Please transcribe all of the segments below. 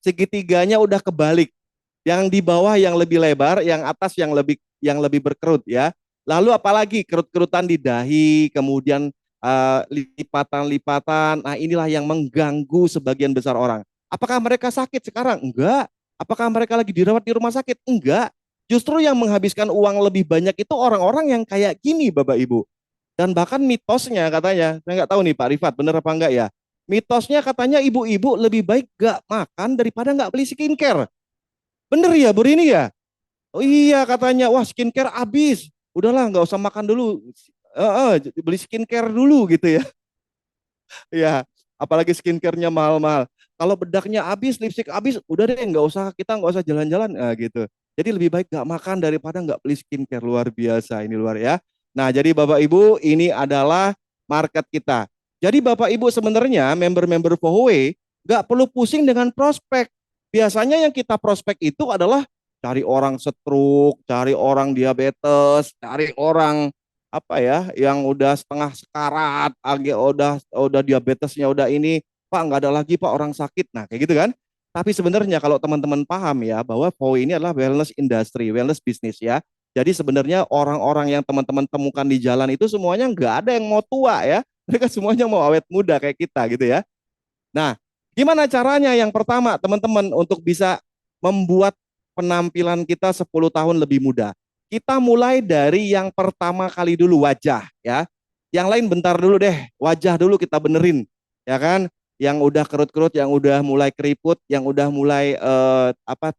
Segitiganya udah kebalik. Yang di bawah yang lebih lebar, yang atas yang lebih berkerut ya. Lalu apalagi kerut-kerutan di dahi, kemudian lipatan-lipatan. Nah, inilah yang mengganggu sebagian besar orang. Apakah mereka sakit sekarang? Enggak. Apakah mereka lagi dirawat di rumah sakit? Enggak. Justru yang menghabiskan uang lebih banyak itu orang-orang yang kayak gini, Bapak Ibu. Dan bahkan mitosnya katanya, saya nggak tahu nih Pak Rifat, bener apa enggak ya? Mitosnya katanya ibu-ibu lebih baik gak makan daripada nggak beli skincare. Bener ya, Bu ini ya? Oh iya katanya, wah skincare habis. Udahlah nggak usah makan dulu. Beli skincare dulu gitu ya. Ya, apalagi skincare-nya mahal-mahal. Kalau bedaknya habis, lipstick habis, udah deh nggak usah kita nggak usah jalan-jalan gitu. Jadi lebih baik nggak makan daripada nggak beli skincare. Luar biasa ini luar ya. Nah jadi Bapak Ibu ini adalah market kita. Jadi Bapak Ibu sebenarnya member-member Fohwe nggak perlu pusing dengan prospek. Biasanya yang kita prospek itu adalah cari orang stroke, cari orang diabetes, cari orang apa ya yang udah setengah sekarat, agak udah diabetesnya udah ini, Pak nggak ada lagi Pak orang sakit. Nah, kayak gitu kan. Tapi sebenarnya kalau teman-teman paham ya bahwa VOI ini adalah wellness industry, wellness business ya. Jadi sebenarnya orang-orang yang teman-teman temukan di jalan itu semuanya nggak ada yang mau tua ya. Mereka semuanya mau awet muda kayak kita gitu ya. Nah, gimana caranya? Yang pertama, teman-teman untuk bisa membuat penampilan kita 10 tahun lebih muda. Kita mulai dari yang pertama kali dulu wajah ya. Yang lain bentar dulu deh, wajah dulu kita benerin. Ya kan? Yang udah kerut-kerut, yang udah mulai keriput, yang udah mulai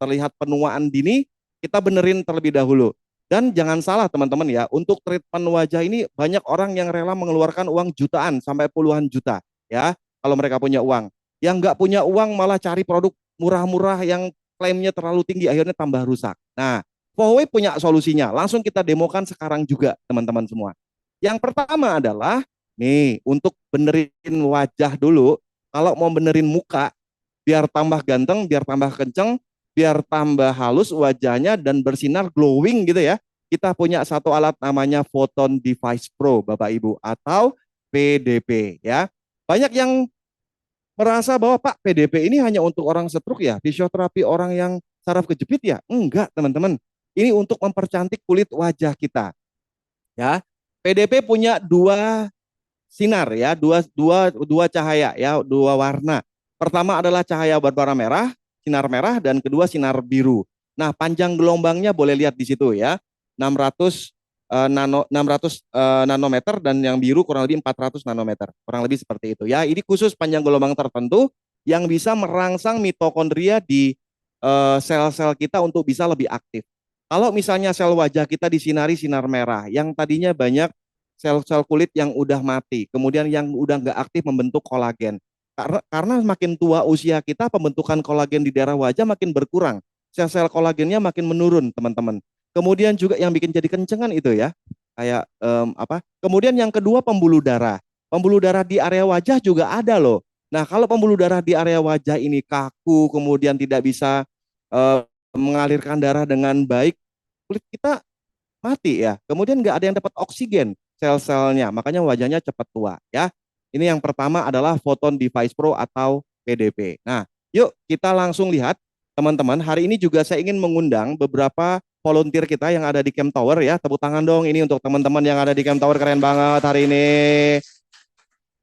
terlihat penuaan dini, kita benerin terlebih dahulu. Dan jangan salah teman-teman ya, untuk treatment wajah ini banyak orang yang rela mengeluarkan uang jutaan sampai puluhan juta ya kalau mereka punya uang. Yang nggak punya uang malah cari produk murah-murah yang klaimnya terlalu tinggi, akhirnya tambah rusak. Nah, Huawei punya solusinya. Langsung kita demokan sekarang juga, teman-teman semua. Yang pertama adalah, nih, untuk benerin wajah dulu. Kalau mau benerin muka, biar tambah ganteng, biar tambah kenceng, biar tambah halus wajahnya dan bersinar glowing gitu ya. Kita punya satu alat namanya Photon Device Pro, Bapak Ibu, atau PDP ya. Banyak yang merasa bahwa Pak PDP ini hanya untuk orang stroke ya, fisioterapi orang yang saraf kejepit ya? Enggak, teman-teman. Ini untuk mempercantik kulit wajah kita, ya. PDP punya dua sinar ya, dua cahaya ya, dua warna. Pertama adalah cahaya berwarna merah, sinar merah dan kedua sinar biru. Nah, panjang gelombangnya boleh lihat di situ ya. 600 nanometer dan yang biru kurang lebih 400 nanometer. Kurang lebih seperti itu ya. Ini khusus panjang gelombang tertentu yang bisa merangsang mitokondria di sel-sel kita untuk bisa lebih aktif. Kalau misalnya sel wajah kita disinari sinar merah, yang tadinya banyak sel-sel kulit yang udah mati, kemudian yang udah nggak aktif membentuk kolagen. Karena makin tua usia kita, pembentukan kolagen di daerah wajah makin berkurang. Sel-sel kolagennya makin menurun, teman-teman. Kemudian juga yang bikin jadi kencengan itu ya, kayak apa? Kemudian yang kedua pembuluh darah. Pembuluh darah di area wajah juga ada loh. Nah, kalau pembuluh darah di area wajah ini kaku, kemudian tidak bisa eh, mengalirkan darah dengan baik, kulit kita mati ya. Kemudian nggak ada yang dapat oksigen sel-selnya, makanya wajahnya cepat tua ya. Ini yang pertama adalah Photon Device Pro atau PDP. Nah, yuk kita langsung lihat teman-teman. Hari ini juga saya ingin mengundang beberapa volunteer kita yang ada di Camp Tower ya. Tepuk tangan dong ini untuk teman-teman yang ada di Camp Tower, keren banget hari ini.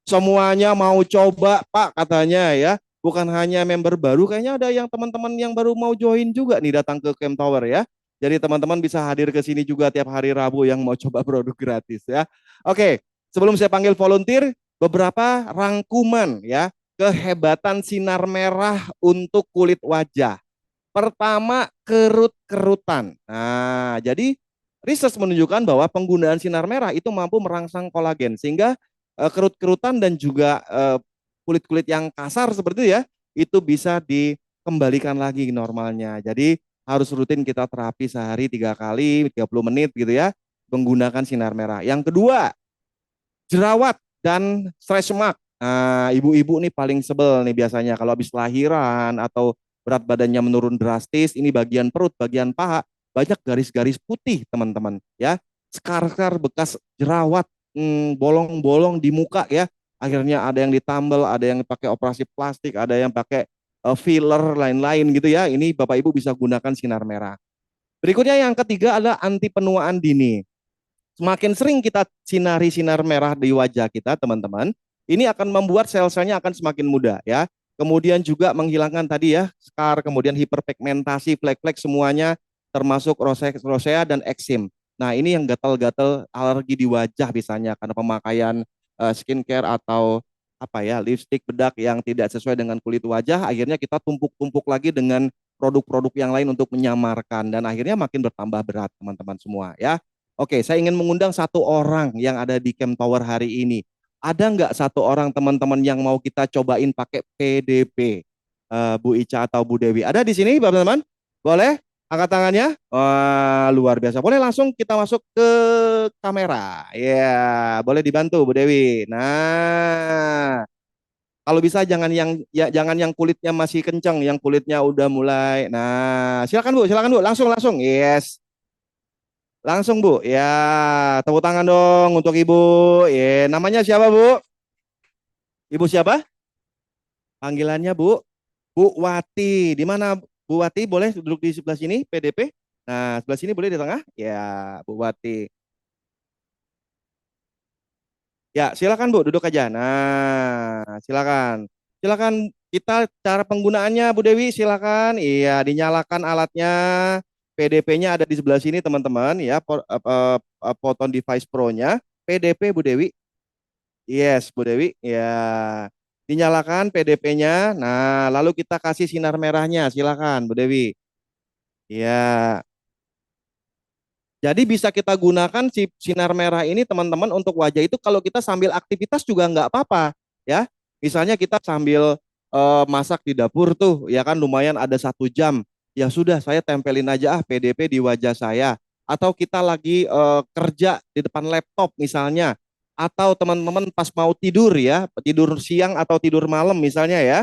Semuanya mau coba Pak katanya ya. Bukan hanya member baru, kayaknya ada yang teman-teman yang baru mau join juga nih datang ke Camp Tower ya. Jadi teman-teman bisa hadir ke sini juga tiap hari Rabu yang mau coba produk gratis ya. Oke, sebelum saya panggil volunteer, beberapa rangkuman ya kehebatan sinar merah untuk kulit wajah. Pertama, kerut-kerutan. Nah, jadi riset menunjukkan bahwa penggunaan sinar merah itu mampu merangsang kolagen sehingga kerut-kerutan dan juga kulit-kulit yang kasar seperti itu ya, itu bisa dikembalikan lagi normalnya. Jadi harus rutin kita terapi sehari 3 kali, 30 menit gitu ya, menggunakan sinar merah. Yang kedua, jerawat dan stretch mark. Nah, ibu-ibu nih paling sebel nih biasanya kalau habis lahiran atau berat badannya menurun drastis, ini bagian perut, bagian paha, banyak garis-garis putih teman-teman ya. Skar-skar bekas jerawat, bolong-bolong di muka ya. Akhirnya ada yang ditambal, ada yang pakai operasi plastik, ada yang pakai filler lain-lain gitu ya. Ini Bapak Ibu bisa gunakan sinar merah. Berikutnya yang ketiga adalah anti penuaan dini. Semakin sering kita sinari sinar merah di wajah kita, teman-teman, ini akan membuat sel-selnya akan semakin muda ya. Kemudian juga menghilangkan tadi ya, scar, kemudian hiperpigmentasi, flek-flek semuanya termasuk rosea dan eksim. Nah, ini yang gatal-gatal alergi di wajah misalnya karena pemakaian skincare atau apa ya, lipstick, bedak yang tidak sesuai dengan kulit wajah, akhirnya kita tumpuk-tumpuk lagi dengan produk-produk yang lain untuk menyamarkan dan akhirnya makin bertambah berat, teman-teman semua ya. Oke, saya ingin mengundang satu orang yang ada di Camp Tower hari ini. Ada nggak satu orang teman-teman yang mau kita cobain pakai PDP? Bu Ica atau Bu Dewi. Ada di sini, Bapak teman? Boleh? Angkat tangannya. Wah, luar biasa. Boleh langsung kita masuk ke kamera. Ya, boleh dibantu, Bu Dewi. Nah, kalau bisa jangan yang ya jangan yang kulitnya masih kencang, yang kulitnya udah mulai. Nah, silakan Bu, silakan Bu. Langsung langsung. Yes. Langsung Bu, ya tepuk tangan dong untuk Ibu. Ya, namanya siapa Bu? Ibu siapa? Panggilannya Bu? Bu Wati. Di mana Bu Wati? Boleh duduk di sebelah sini, PDP. Nah, sebelah sini boleh di tengah? Ya, Bu Wati. Ya, silakan Bu, duduk aja. Nah, silakan. Silakan kita cara penggunaannya Bu Dewi, silakan. Iya, dinyalakan alatnya. PDP-nya ada di sebelah sini teman-teman ya, Photon Device Pro-nya. PDP Bu Dewi. Yes, Bu Dewi. Ya. Dinyalakan PDP-nya. Nah, lalu kita kasih sinar merahnya. Silakan, Bu Dewi. Ya. Jadi bisa kita gunakan si sinar merah ini teman-teman untuk wajah itu kalau kita sambil aktivitas juga nggak apa-apa ya. Misalnya kita sambil masak di dapur tuh ya kan lumayan ada 1 jam. Ya sudah saya tempelin aja PDP di wajah saya. Atau kita lagi kerja di depan laptop misalnya. Atau teman-teman pas mau tidur ya, tidur siang atau tidur malam misalnya ya.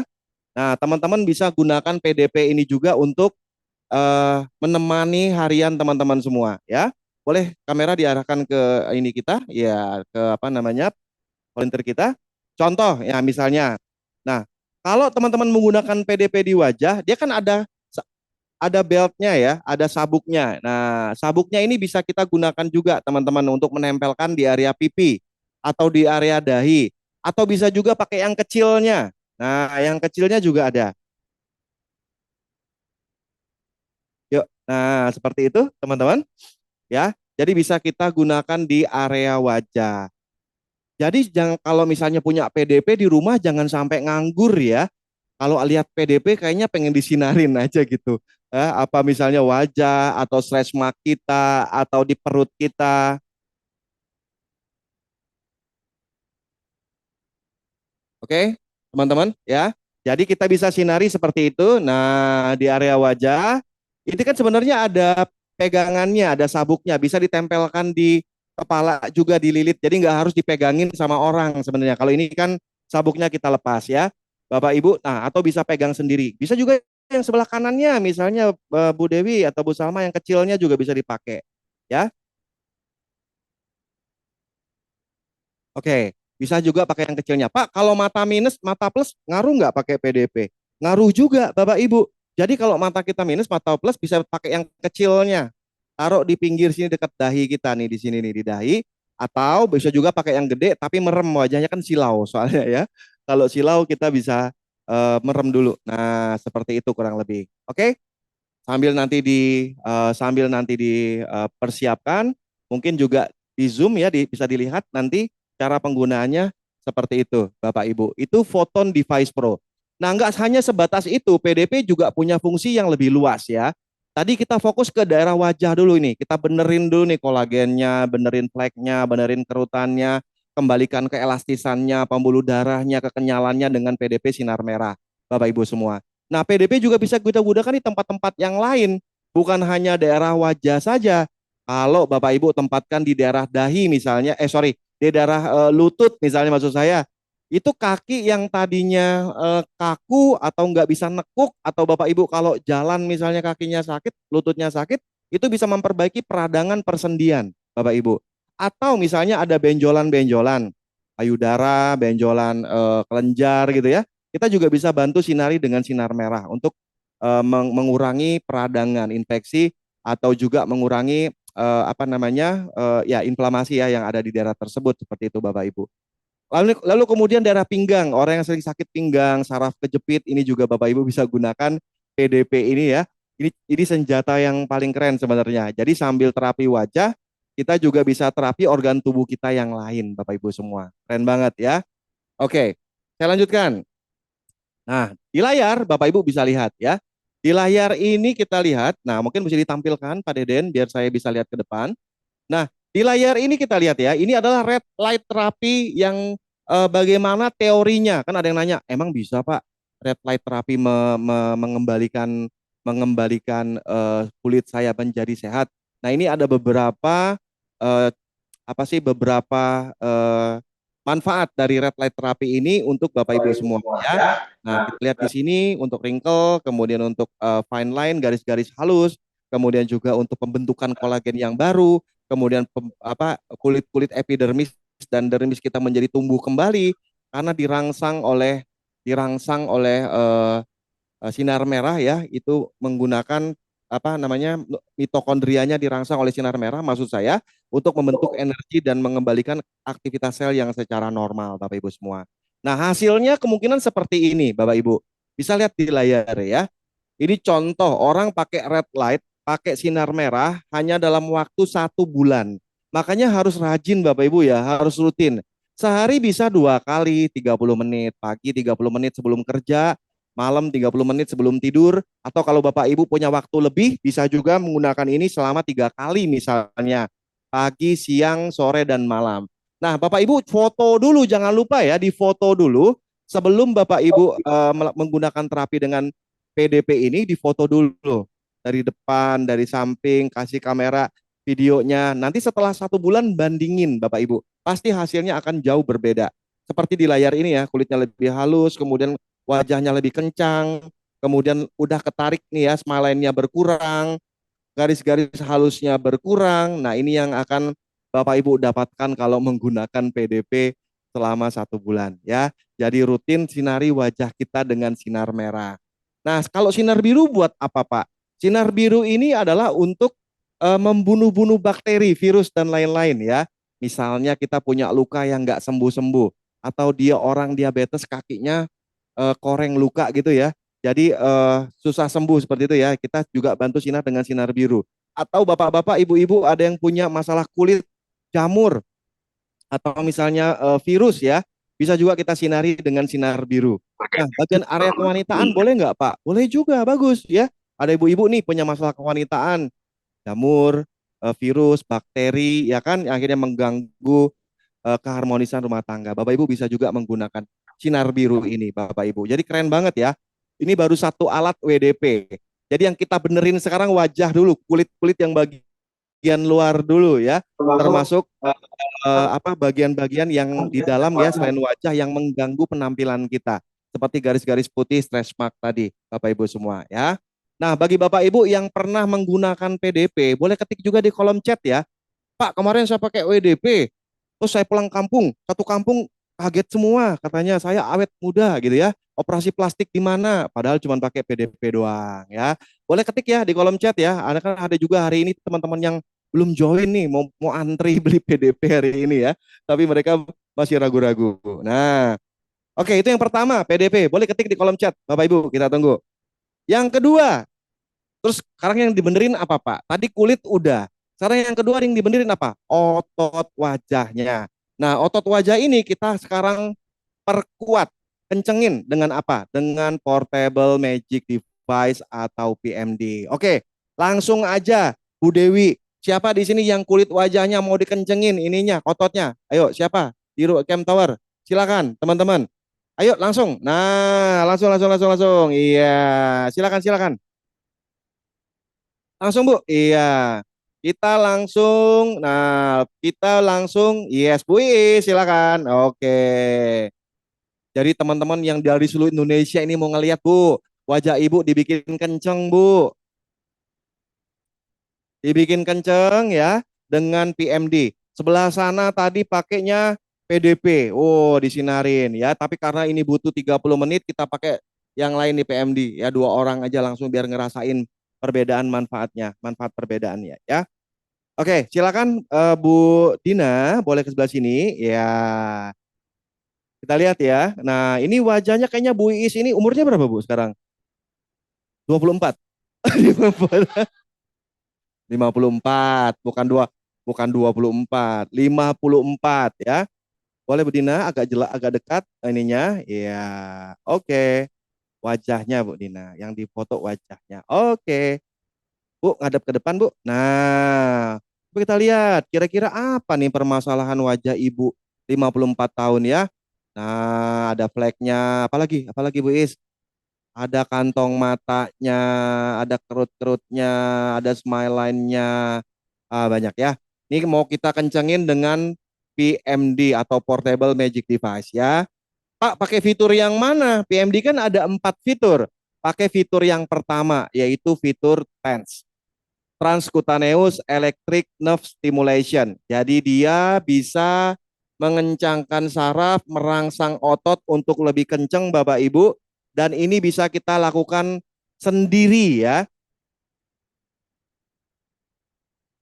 Nah teman-teman bisa gunakan PDP ini juga untuk menemani harian teman-teman semua ya. Boleh kamera diarahkan ke ini kita ya ke apa namanya volunteer kita. Contoh ya misalnya. Nah, kalau teman-teman menggunakan PDP di wajah, dia kan ada beltnya ya, ada sabuknya. Nah, sabuknya ini bisa kita gunakan juga teman-teman untuk menempelkan di area pipi atau di area dahi atau bisa juga pakai yang kecilnya. Nah, yang kecilnya juga ada. Yuk. Nah, seperti itu teman-teman. Ya. Jadi bisa kita gunakan di area wajah. Jadi jangan kalau misalnya punya PDP di rumah jangan sampai nganggur ya. Kalau lihat PDP kayaknya pengen disinarin aja gitu. Apa misalnya wajah atau stretch mark kita atau di perut kita. Oke, teman-teman ya. Jadi kita bisa sinari seperti itu. Nah, di area wajah ini kan sebenarnya ada pegangannya, ada sabuknya, bisa ditempelkan di kepala juga dililit. Jadi nggak harus dipegangin sama orang sebenarnya. Kalau ini kan sabuknya kita lepas ya, Bapak Ibu. Nah, atau bisa pegang sendiri. Bisa juga yang sebelah kanannya, misalnya Bu Dewi atau Bu Salma yang kecilnya juga bisa dipakai. Ya, oke, bisa juga pakai yang kecilnya. Pak, kalau mata minus, mata plus, ngaruh nggak pakai PDP? Ngaruh juga, Bapak Ibu. Jadi kalau mata kita minus, mata plus bisa pakai yang kecilnya. Taruh di pinggir sini dekat dahi kita nih, di sini nih, di dahi. Atau bisa juga pakai yang gede, tapi merem wajahnya kan silau soalnya ya. Kalau silau kita bisa merem dulu. Nah, seperti itu kurang lebih. Oke, sambil nanti dipersiapkan, mungkin juga di Zoom ya bisa dilihat nanti cara penggunaannya seperti itu, Bapak Ibu. Itu Photon Device Pro. Nah, nggak hanya sebatas itu, PDP juga punya fungsi yang lebih luas ya. Tadi kita fokus ke daerah wajah dulu ini. Kita benerin dulu nih kolagennya, benerin fleknya, benerin kerutannya, kembalikan keelastisannya, pembuluh darahnya, kekenyalannya dengan PDP sinar merah, Bapak Ibu semua. Nah, PDP juga bisa kita gunakan di tempat-tempat yang lain, bukan hanya daerah wajah saja. Kalau Bapak Ibu tempatkan di daerah dahi misalnya, di daerah lutut misalnya maksud saya, itu kaki yang tadinya kaku atau nggak bisa nekuk, atau Bapak Ibu kalau jalan misalnya kakinya sakit, lututnya sakit, itu bisa memperbaiki peradangan persendian, Bapak Ibu. Atau misalnya ada benjolan-benjolan, payudara, benjolan kelenjar gitu ya, kita juga bisa bantu sinari dengan sinar merah untuk mengurangi peradangan, infeksi atau juga mengurangi apa namanya ya inflamasi ya yang ada di daerah tersebut seperti itu Bapak Ibu. Lalu kemudian daerah pinggang, orang yang sering sakit pinggang, saraf kejepit, ini juga Bapak Ibu bisa gunakan PDP ini ya. Ini senjata yang paling keren sebenarnya. Jadi sambil terapi wajah, kita juga bisa terapi organ tubuh kita yang lain, Bapak Ibu semua. Keren banget ya. Oke, saya lanjutkan. Nah, di layar Bapak Ibu bisa lihat ya. Di layar ini kita lihat, nah mungkin bisa ditampilkan Pak Deden biar saya bisa lihat ke depan. Nah, di layar ini kita lihat ya, ini adalah red light terapi yang bagaimana teorinya. Kan ada yang nanya, emang bisa Pak red light terapi mengembalikan kulit saya menjadi sehat? Nah, ini ada beberapa eh, apa sih beberapa manfaat dari red light terapi ini untuk Bapak Ibu semua ya. Nah, kita lihat di sini untuk wrinkle, kemudian untuk fine line, garis-garis halus, kemudian juga untuk pembentukan kolagen yang baru, kemudian kulit-kulit epidermis dan dermis kita menjadi tumbuh kembali karena dirangsang oleh sinar merah ya, itu menggunakan apa namanya mitokondrianya dirangsang oleh sinar merah maksud saya untuk membentuk energi dan mengembalikan aktivitas sel yang secara normal Bapak Ibu semua. Nah, hasilnya kemungkinan seperti ini Bapak Ibu. Bisa lihat di layar ya. Ini contoh orang pakai red light, pakai sinar merah hanya dalam waktu 1 bulan. Makanya harus rajin Bapak Ibu ya, harus rutin. Sehari bisa 2 kali, 30 menit, pagi 30 menit sebelum kerja, malam 30 menit sebelum tidur, atau kalau Bapak Ibu punya waktu lebih, bisa juga menggunakan ini selama 3 kali misalnya, pagi, siang, sore, dan malam. Nah Bapak Ibu foto dulu, jangan lupa ya, di foto dulu, sebelum Bapak Ibu menggunakan terapi dengan PDP ini difoto dulu dari depan, dari samping, kasih kamera videonya. Nanti setelah 1 bulan bandingin Bapak Ibu, pasti hasilnya akan jauh berbeda. Seperti di layar ini ya, kulitnya lebih halus, kemudian wajahnya lebih kencang, kemudian udah ketarik nih ya, smile-nya berkurang, garis-garis halusnya berkurang. Nah ini yang akan Bapak Ibu dapatkan kalau menggunakan PDP selama 1 bulan ya. Jadi rutin sinari wajah kita dengan sinar merah. Nah, kalau sinar biru buat apa, Pak? Sinar biru ini adalah untuk membunuh-bunuh bakteri, virus, dan lain-lain ya. Misalnya kita punya luka yang nggak sembuh-sembuh, atau dia orang diabetes kakinya koreng luka gitu ya. Jadi susah sembuh seperti itu ya. Kita juga bantu sinar dengan sinar biru. Atau bapak-bapak, ibu-ibu ada yang punya masalah kulit jamur, atau misalnya virus ya, bisa juga kita sinari dengan sinar biru. Nah, bagian area kewanitaan boleh nggak Pak? Boleh juga, bagus ya. Ada ibu-ibu nih punya masalah kewanitaan, jamur, virus, bakteri, ya kan, yang akhirnya mengganggu keharmonisan rumah tangga. Bapak Ibu bisa juga menggunakan sinar biru ini, Bapak Ibu. Jadi keren banget ya. Ini baru satu alat WDP. Jadi yang kita benerin sekarang wajah dulu, kulit-kulit yang bagian luar dulu ya, termasuk apa bagian-bagian yang di dalam ya selain wajah yang mengganggu penampilan kita seperti garis-garis putih stretch mark tadi Bapak Ibu semua ya. Nah, bagi Bapak Ibu yang pernah menggunakan PDP, boleh ketik juga di kolom chat ya. Pak, kemarin saya pakai WDP, terus saya pulang kampung, satu kampung kaget semua, katanya saya awet muda gitu ya. Operasi plastik di mana? Padahal cuma pakai PDP doang ya. Boleh ketik ya di kolom chat ya. Ada kan ada juga hari ini teman-teman yang belum join nih, mau antri beli PDP hari ini ya. Tapi mereka masih ragu-ragu. Nah, oke itu yang pertama PDP. Boleh ketik di kolom chat, Bapak Ibu, kita tunggu. Yang kedua, terus sekarang yang dibenerin apa Pak? Tadi kulit udah. Sekarang yang kedua yang dibenerin apa? Otot wajahnya. Nah, otot wajah ini kita sekarang perkuat, kencengin dengan apa? Dengan portable magic device atau PMD. Oke, langsung aja Bu Dewi. Siapa di sini yang kulit wajahnya mau dikencengin ininya, ototnya? Ayo, siapa? Di Cam Tower. Silakan, teman-teman. Ayo langsung. Nah, langsung. Iya, silakan. Langsung Bu, iya. Kita langsung, yes Bu Iis, silakan. Oke. Jadi teman-teman yang dari seluruh Indonesia ini mau ngeliat Bu, wajah Ibu dibikin kenceng Bu, dibikin kenceng ya dengan PMD. Sebelah sana tadi pakainya PDP. Oh, disinarin ya. Tapi karena ini butuh 30 menit, kita pakai yang lain nih PMD. Ya, 2 orang aja langsung biar ngerasain perbedaan manfaatnya, manfaat perbedaannya ya. Oke, silakan Bu Dina, boleh ke sebelah sini. Ya, kita lihat ya. Nah, ini wajahnya kayaknya Bu Iis ini umurnya berapa Bu sekarang? 24. 54, bukan 24, 54 ya. Boleh Bu Dina agak agak dekat ininya. Ya, oke. Wajahnya Bu Dina, yang difoto wajahnya. Oke. Bu, ngadep ke depan, Bu. Nah, coba kita lihat kira-kira apa nih permasalahan wajah Ibu 54 tahun ya. Nah, ada fleknya, apalagi? Apalagi Bu Is? Ada kantong matanya, ada kerut-kerutnya, ada smile line-nya. Ah, banyak ya. Ini mau kita kencengin dengan PMD atau Portable Magic Device ya. Pak, pakai fitur yang mana? PMD kan ada 4 fitur. Pakai fitur yang pertama, yaitu fitur TENS. Transcutaneous Electric Nerve Stimulation. Jadi dia bisa mengencangkan saraf, merangsang otot untuk lebih kenceng Bapak Ibu. Dan ini bisa kita lakukan sendiri ya.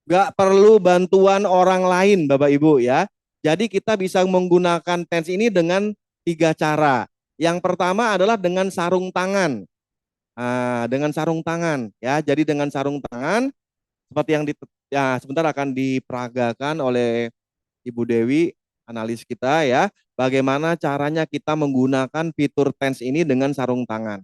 Nggak perlu bantuan orang lain Bapak Ibu ya. Jadi kita bisa menggunakan TENS ini dengan 3 cara. Yang pertama adalah dengan sarung tangan. Nah, dengan sarung tangan ya. Jadi dengan sarung tangan seperti yang ya sebentar akan diperagakan oleh Ibu Dewi, analis kita ya. Bagaimana caranya kita menggunakan fitur TENS ini dengan sarung tangan.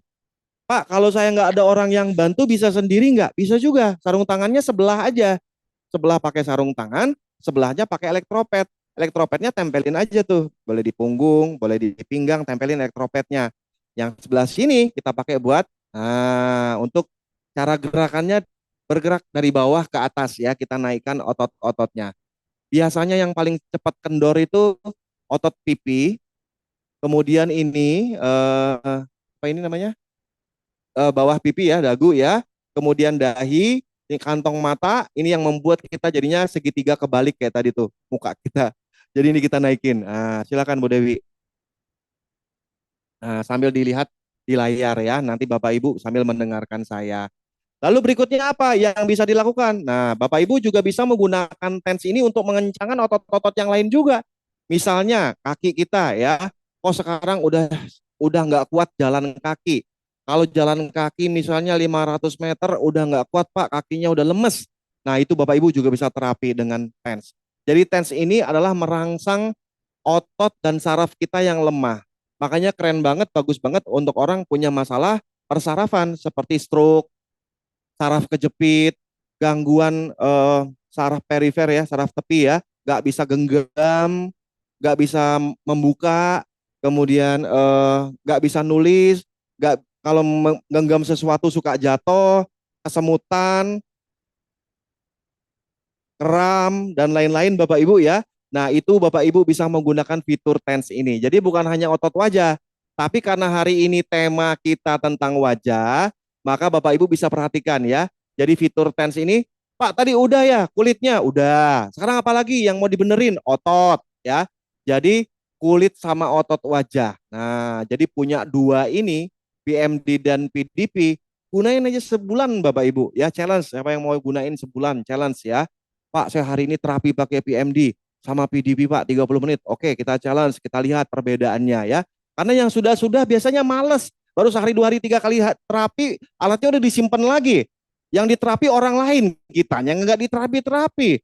Pak, kalau saya nggak ada orang yang bantu bisa sendiri nggak? Bisa juga. Sarung tangannya sebelah aja. Sebelah pakai sarung tangan, sebelahnya pakai elektropet. Elektropetnya tempelin aja tuh. Boleh di punggung, boleh di pinggang, tempelin elektropetnya. Yang sebelah sini kita pakai buat, nah, untuk cara gerakannya bergerak dari bawah ke atas ya. Kita naikkan otot-ototnya. Biasanya yang paling cepat kendor itu otot pipi, kemudian ini apa ini namanya? Bawah pipi ya, dagu ya, kemudian dahi, ini kantong mata, ini yang membuat kita jadinya segitiga kebalik kayak tadi tuh muka kita. Jadi ini kita naikin. Nah, silakan Bu Dewi. Nah, sambil dilihat di layar ya, nanti Bapak Ibu sambil mendengarkan saya. Lalu berikutnya apa yang bisa dilakukan? Nah, Bapak Ibu juga bisa menggunakan TENS ini untuk mengencangkan otot-otot yang lain juga. Misalnya kaki kita ya, kok sekarang udah nggak kuat jalan kaki. Kalau jalan kaki misalnya 500 meter udah nggak kuat Pak, kakinya udah lemes. Nah, itu Bapak Ibu juga bisa terapi dengan TENS. Jadi TENS ini adalah merangsang otot dan saraf kita yang lemah. Makanya keren banget, bagus banget untuk orang punya masalah persarafan seperti stroke, saraf kejepit, gangguan saraf perifer ya, saraf tepi ya, nggak bisa genggam, nggak bisa membuka, kemudian nggak bisa nulis, nggak kalau menggenggam sesuatu suka jatuh, kesemutan, kram dan lain-lain Bapak Ibu ya. Nah, itu Bapak Ibu bisa menggunakan fitur TENS ini. Jadi bukan hanya otot wajah, tapi karena hari ini tema kita tentang wajah, maka Bapak Ibu bisa perhatikan ya. Jadi fitur TENS ini, Pak tadi udah ya kulitnya, udah. Sekarang apa lagi yang mau dibenerin? Otot ya. Jadi kulit sama otot wajah. Nah, jadi punya 2 ini, PMD dan PDP, gunain aja sebulan Bapak Ibu ya, challenge. Siapa yang mau gunain sebulan challenge ya. Pak, saya hari ini terapi pakai PMD sama PDP Pak 30 menit. Oke, kita challenge, kita lihat perbedaannya ya. Karena yang sudah-sudah biasanya males. Baru sehari, 2 hari, 3 kali terapi, alatnya udah disimpan lagi. Yang diterapi orang lain, kitanya nggak diterapi-terapi.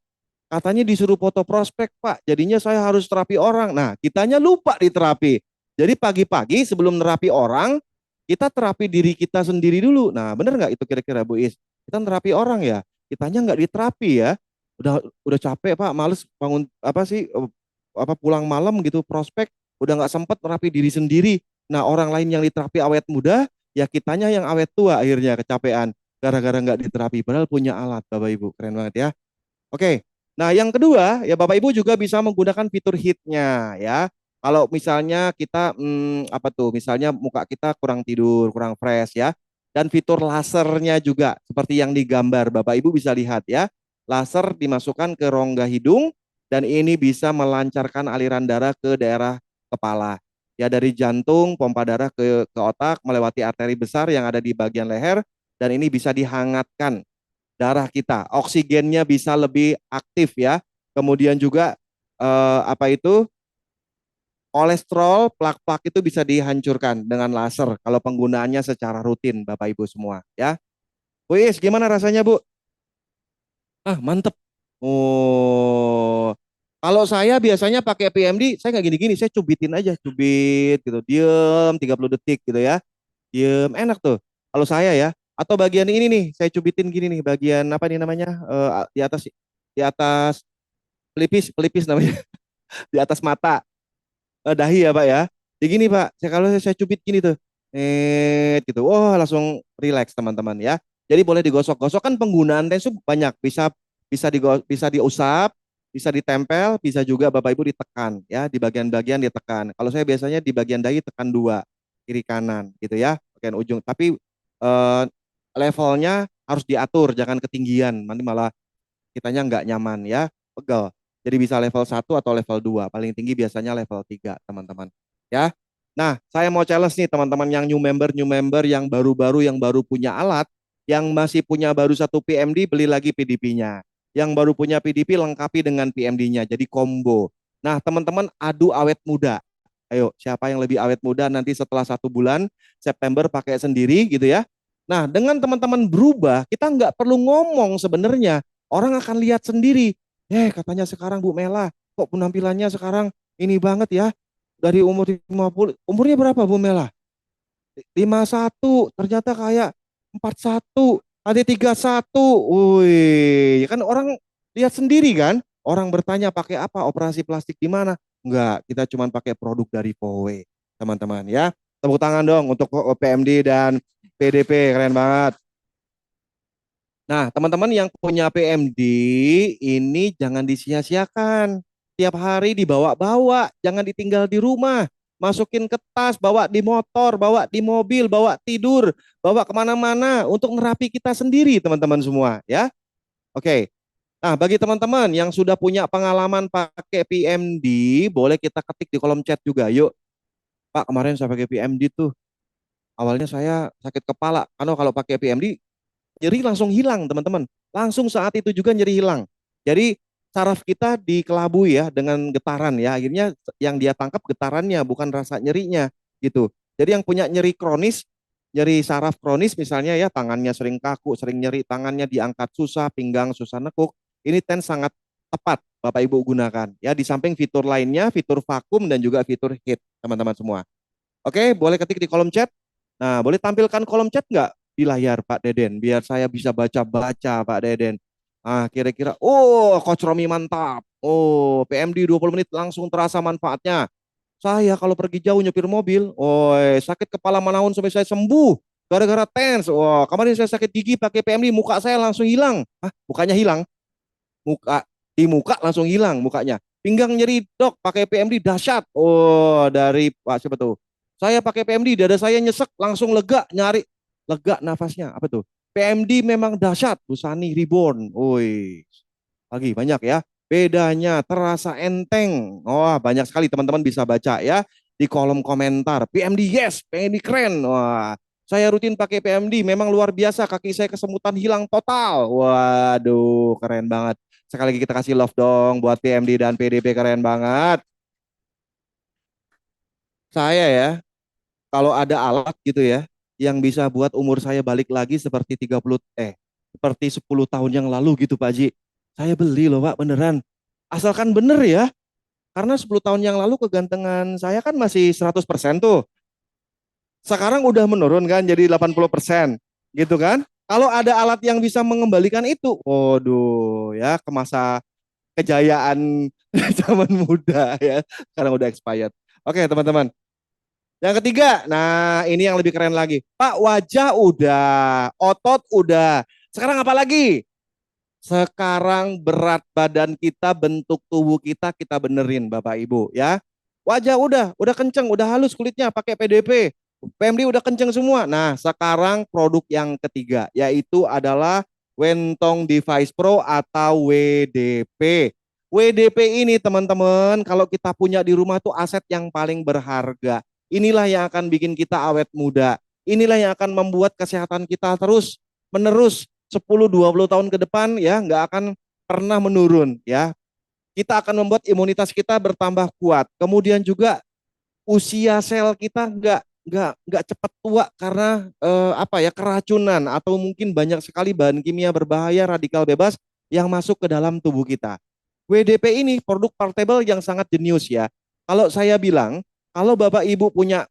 Katanya disuruh foto prospek Pak, jadinya saya harus terapi orang. Nah, kitanya lupa diterapi. Jadi pagi-pagi sebelum terapi orang, kita terapi diri kita sendiri dulu. Nah, bener nggak itu kira-kira Bu Is? Kita terapi orang ya, kitanya nggak diterapi ya. Udah capek Pak, males bangun apa sih apa pulang malam gitu prospek, udah nggak sempet terapi diri sendiri. Nah, orang lain yang diterapi awet muda, ya kitanya yang awet tua akhirnya kecapean gara-gara nggak diterapi. Padahal punya alat Bapak Ibu, keren banget ya. Oke. Nah, yang kedua, ya Bapak Ibu juga bisa menggunakan fitur heat-nya ya. Kalau misalnya kita apa tuh? Misalnya muka kita kurang tidur, kurang fresh ya. Dan fitur lasernya juga seperti yang digambar Bapak Ibu bisa lihat ya. Laser dimasukkan ke rongga hidung, dan ini bisa melancarkan aliran darah ke daerah kepala. Ya dari jantung, pompa darah ke otak, melewati arteri besar yang ada di bagian leher, dan ini bisa dihangatkan darah kita. Oksigennya bisa lebih aktif ya. Kemudian juga apa itu kolesterol, plak-plak itu bisa dihancurkan dengan laser kalau penggunaannya secara rutin, Bapak Ibu semua ya. Wis, gimana rasanya Bu? Ah, mantep. Oh, kalau saya biasanya pakai PMD, saya nggak gini-gini, saya cubitin aja, cubit gitu, diem 30 detik gitu ya, diem, enak tuh. Kalau saya ya, atau bagian ini nih, saya cubitin gini nih, bagian apa nih namanya, di atas pelipis, pelipis namanya, di atas mata, dahi ya Pak ya. Jadi gini Pak, kalau saya cubit gini tuh, gitu, wah langsung relax teman-teman ya. Jadi boleh digosok-gosok kan penggunaan tensu banyak, bisa diusap, bisa ditempel, bisa juga Bapak Ibu ditekan ya di bagian-bagian ditekan. Kalau saya biasanya di bagian dahi tekan dua, kiri kanan gitu ya, bagian ujung. Tapi eh, levelnya harus diatur, jangan ketinggian, nanti malah kitanya nggak nyaman ya, pegel. Jadi bisa level 1 atau level 2, paling tinggi biasanya level 3 teman-teman. Ya. Nah, saya mau challenge nih teman-teman yang new member yang baru-baru yang baru punya alat, yang masih punya baru satu PMD beli lagi PDP-nya. Yang baru punya PDP lengkapi dengan PMD-nya, jadi combo. Nah, teman-teman adu awet muda. Ayo, siapa yang lebih awet muda nanti setelah 1 bulan September pakai sendiri gitu ya. Nah, dengan teman-teman berubah, kita nggak perlu ngomong sebenarnya. Orang akan lihat sendiri. Katanya sekarang Bu Mela, kok penampilannya sekarang ini banget ya. Dari umur 50, umurnya berapa Bu Mela? 51, ternyata kayak 41, ada 31. Wih, kan orang lihat sendiri kan? Orang bertanya pakai apa? Operasi plastik di mana? Enggak, kita cuma pakai produk dari Powe, teman-teman ya. Tepuk tangan dong untuk PMD dan PDP, keren banget. Nah, teman-teman yang punya PMD ini jangan disia-siakan. Tiap hari dibawa-bawa, jangan ditinggal di rumah. Masukin ke tas, bawa di motor, bawa di mobil, bawa tidur, bawa kemana-mana untuk nerapi kita sendiri, teman-teman semua. Ya, oke. Nah, bagi teman-teman yang sudah punya pengalaman pakai PMD, boleh kita ketik di kolom chat juga. Yuk, Pak, kemarin saya pakai PMD tuh. Awalnya saya sakit kepala. Karena kalau pakai PMD nyeri langsung hilang teman-teman. Langsung saat itu juga nyeri hilang. Jadi saraf kita dikelabui ya dengan getaran ya. Akhirnya yang dia tangkap getarannya bukan rasa nyerinya gitu. Jadi yang punya nyeri kronis, nyeri saraf kronis misalnya ya tangannya sering kaku, sering nyeri tangannya diangkat susah, pinggang susah nekuk. Ini ten sangat tepat Bapak Ibu gunakan ya di samping fitur lainnya, fitur vakum dan juga fitur heat teman-teman semua. Oke, boleh ketik di kolom chat. Nah, boleh tampilkan kolom chat nggak di layar Pak Deden, biar saya bisa baca-baca Pak Deden. Ah, kira-kira, oh, Coach Romi mantap. Oh, PMD 20 menit langsung terasa manfaatnya. Saya kalau pergi jauh nyupir mobil, oh, sakit kepala manaun sampai saya sembuh. Gara-gara TENS. Wah, kemarin saya sakit gigi pakai PMD, muka saya langsung hilang. Hah, mukanya hilang? Muka langsung hilang mukanya. Pinggang nyeri dok pakai PMD dahsyat. Oh dari Pak siapa tuh? Saya pakai PMD dada saya nyesek langsung lega nyari lega nafasnya apa tuh? PMD memang dahsyat. Busani Reborn. Woi lagi banyak ya. Bedanya terasa enteng. Wah banyak sekali teman-teman bisa baca ya di kolom komentar. PMD yes, PMD keren. Wah saya rutin pakai PMD, memang luar biasa. Kaki saya kesemutan hilang total. Waduh, keren banget. Sekali lagi kita kasih love dong buat PMD dan PDP keren banget. Saya ya, kalau ada alat gitu ya, yang bisa buat umur saya balik lagi seperti 30 seperti 10 tahun yang lalu gitu Pak Ji. Saya beli loh Pak, beneran. Asalkan bener ya, karena 10 tahun yang lalu kegantengan saya kan masih 100% tuh. Sekarang udah menurun kan jadi 80% gitu kan. Kalau ada alat yang bisa mengembalikan itu, waduh ya ke masa kejayaan zaman muda ya. Sekarang udah expired. Oke teman-teman. Yang ketiga, nah ini yang lebih keren lagi. Pak wajah udah, otot udah. Sekarang apa lagi? Sekarang berat badan kita, bentuk tubuh kita, kita benerin Bapak Ibu ya. Wajah udah kenceng, udah halus kulitnya pakai PDP. PMD udah kenceng semua. Nah sekarang produk yang ketiga, yaitu adalah Wentong Device Pro atau WDP. WDP ini teman-teman, kalau kita punya di rumah tuh aset yang paling berharga. Inilah yang akan bikin kita awet muda. Inilah yang akan membuat kesehatan kita terus menerus 10-20 tahun ke depan ya nggak akan pernah menurun ya. Kita akan membuat imunitas kita bertambah kuat. Kemudian juga usia sel kita nggak cepat tua karena apa ya keracunan atau mungkin banyak sekali bahan kimia berbahaya radikal bebas yang masuk ke dalam tubuh kita. WDP ini produk portable yang sangat jenius ya. Kalau saya bilang, kalau Bapak Ibu punya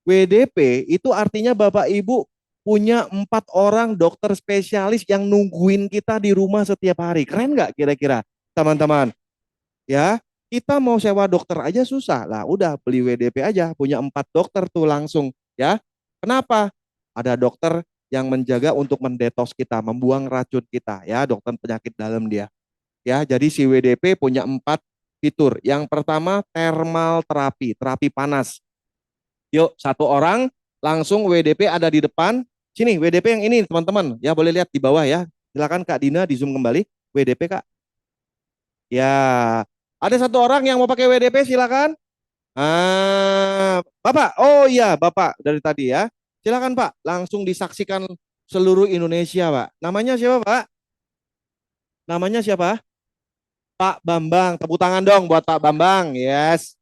WDP, itu artinya Bapak Ibu punya 4 orang dokter spesialis yang nungguin kita di rumah setiap hari. Keren nggak kira-kira, teman-teman? Ya, kita mau sewa dokter aja susah. Lah, udah beli WDP aja, punya 4 dokter tuh langsung. Ya, kenapa? Ada dokter yang menjaga untuk mendetoks kita, membuang racun kita. Ya, dokter penyakit dalam dia. Ya, jadi si WDP punya 4 fitur. Yang pertama thermal terapi, terapi panas. Yuk, 1 orang langsung WDP ada di depan. Sini WDP yang ini teman-teman. Ya boleh lihat di bawah ya. Silakan Kak Dina di zoom kembali. WDP Kak. Ya, ada 1 orang yang mau pakai WDP silakan. Bapak. Oh iya, Bapak dari tadi ya. Silakan Pak, langsung disaksikan seluruh Indonesia Pak. Namanya siapa Pak? Namanya siapa? Pak Bambang. Tepuk tangan dong buat Pak Bambang. Yes.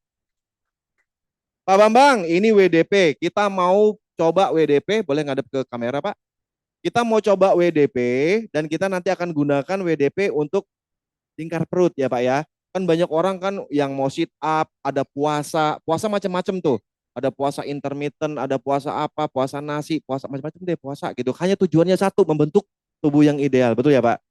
Pak Bambang, ini WDP. Kita mau coba WDP, boleh ngadep ke kamera Pak? Kita mau coba WDP dan kita nanti akan gunakan WDP untuk lingkar perut ya Pak ya. Kan banyak orang kan yang mau sit up, ada puasa, puasa macam-macam tuh. Ada puasa intermittent, ada puasa apa, puasa nasi, puasa macam-macam deh puasa gitu. Hanya tujuannya satu, membentuk tubuh yang ideal, betul ya Pak?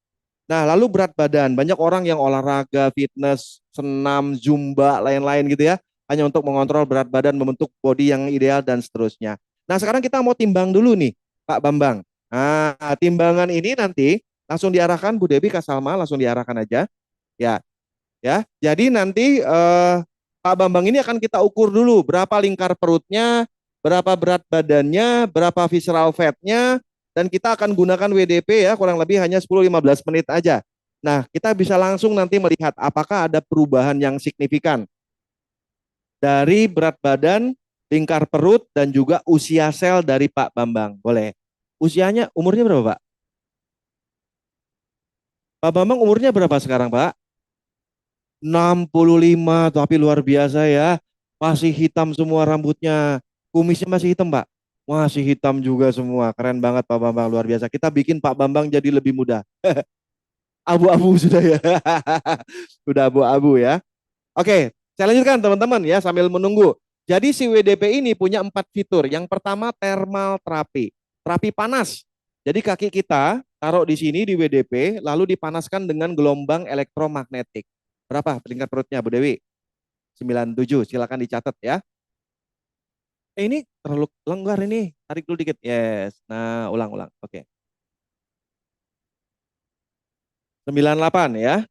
Nah, lalu berat badan. Banyak orang yang olahraga, fitness, senam, zumba, lain-lain gitu ya. Hanya untuk mengontrol berat badan, membentuk body yang ideal dan seterusnya. Nah, sekarang kita mau timbang dulu nih, Pak Bambang. Nah, timbangan ini nanti langsung diarahkan Bu Dewi Kak Salma, langsung diarahkan aja. Ya, ya. Jadi nanti Pak Bambang ini akan kita ukur dulu berapa lingkar perutnya, berapa berat badannya, berapa visceral fatnya, dan kita akan gunakan WDP ya kurang lebih hanya 10-15 menit aja. Nah, kita bisa langsung nanti melihat apakah ada perubahan yang signifikan dari berat badan, lingkar perut, dan juga usia sel dari Pak Bambang. Boleh. Usianya, umurnya berapa Pak? Pak Bambang umurnya berapa sekarang Pak? 65 tapi luar biasa ya. Masih hitam semua rambutnya. Kumisnya masih hitam, Pak. Masih hitam juga semua. Keren banget Pak Bambang, luar biasa. Kita bikin Pak Bambang jadi lebih muda. Abu-abu sudah ya. Sudah abu-abu ya. Oke, saya lanjutkan teman-teman ya sambil menunggu. Jadi si WDP ini punya 4 fitur. Yang pertama thermal terapi. Terapi panas. Jadi kaki kita taruh di sini di WDP lalu dipanaskan dengan gelombang elektromagnetik. Berapa tingkat perutnya Bu Dewi? 97. Silakan dicatat ya. Ini terlalu longgar ini. Tarik dulu dikit. Yes. Nah, ulang-ulang. Oke. 98 ya.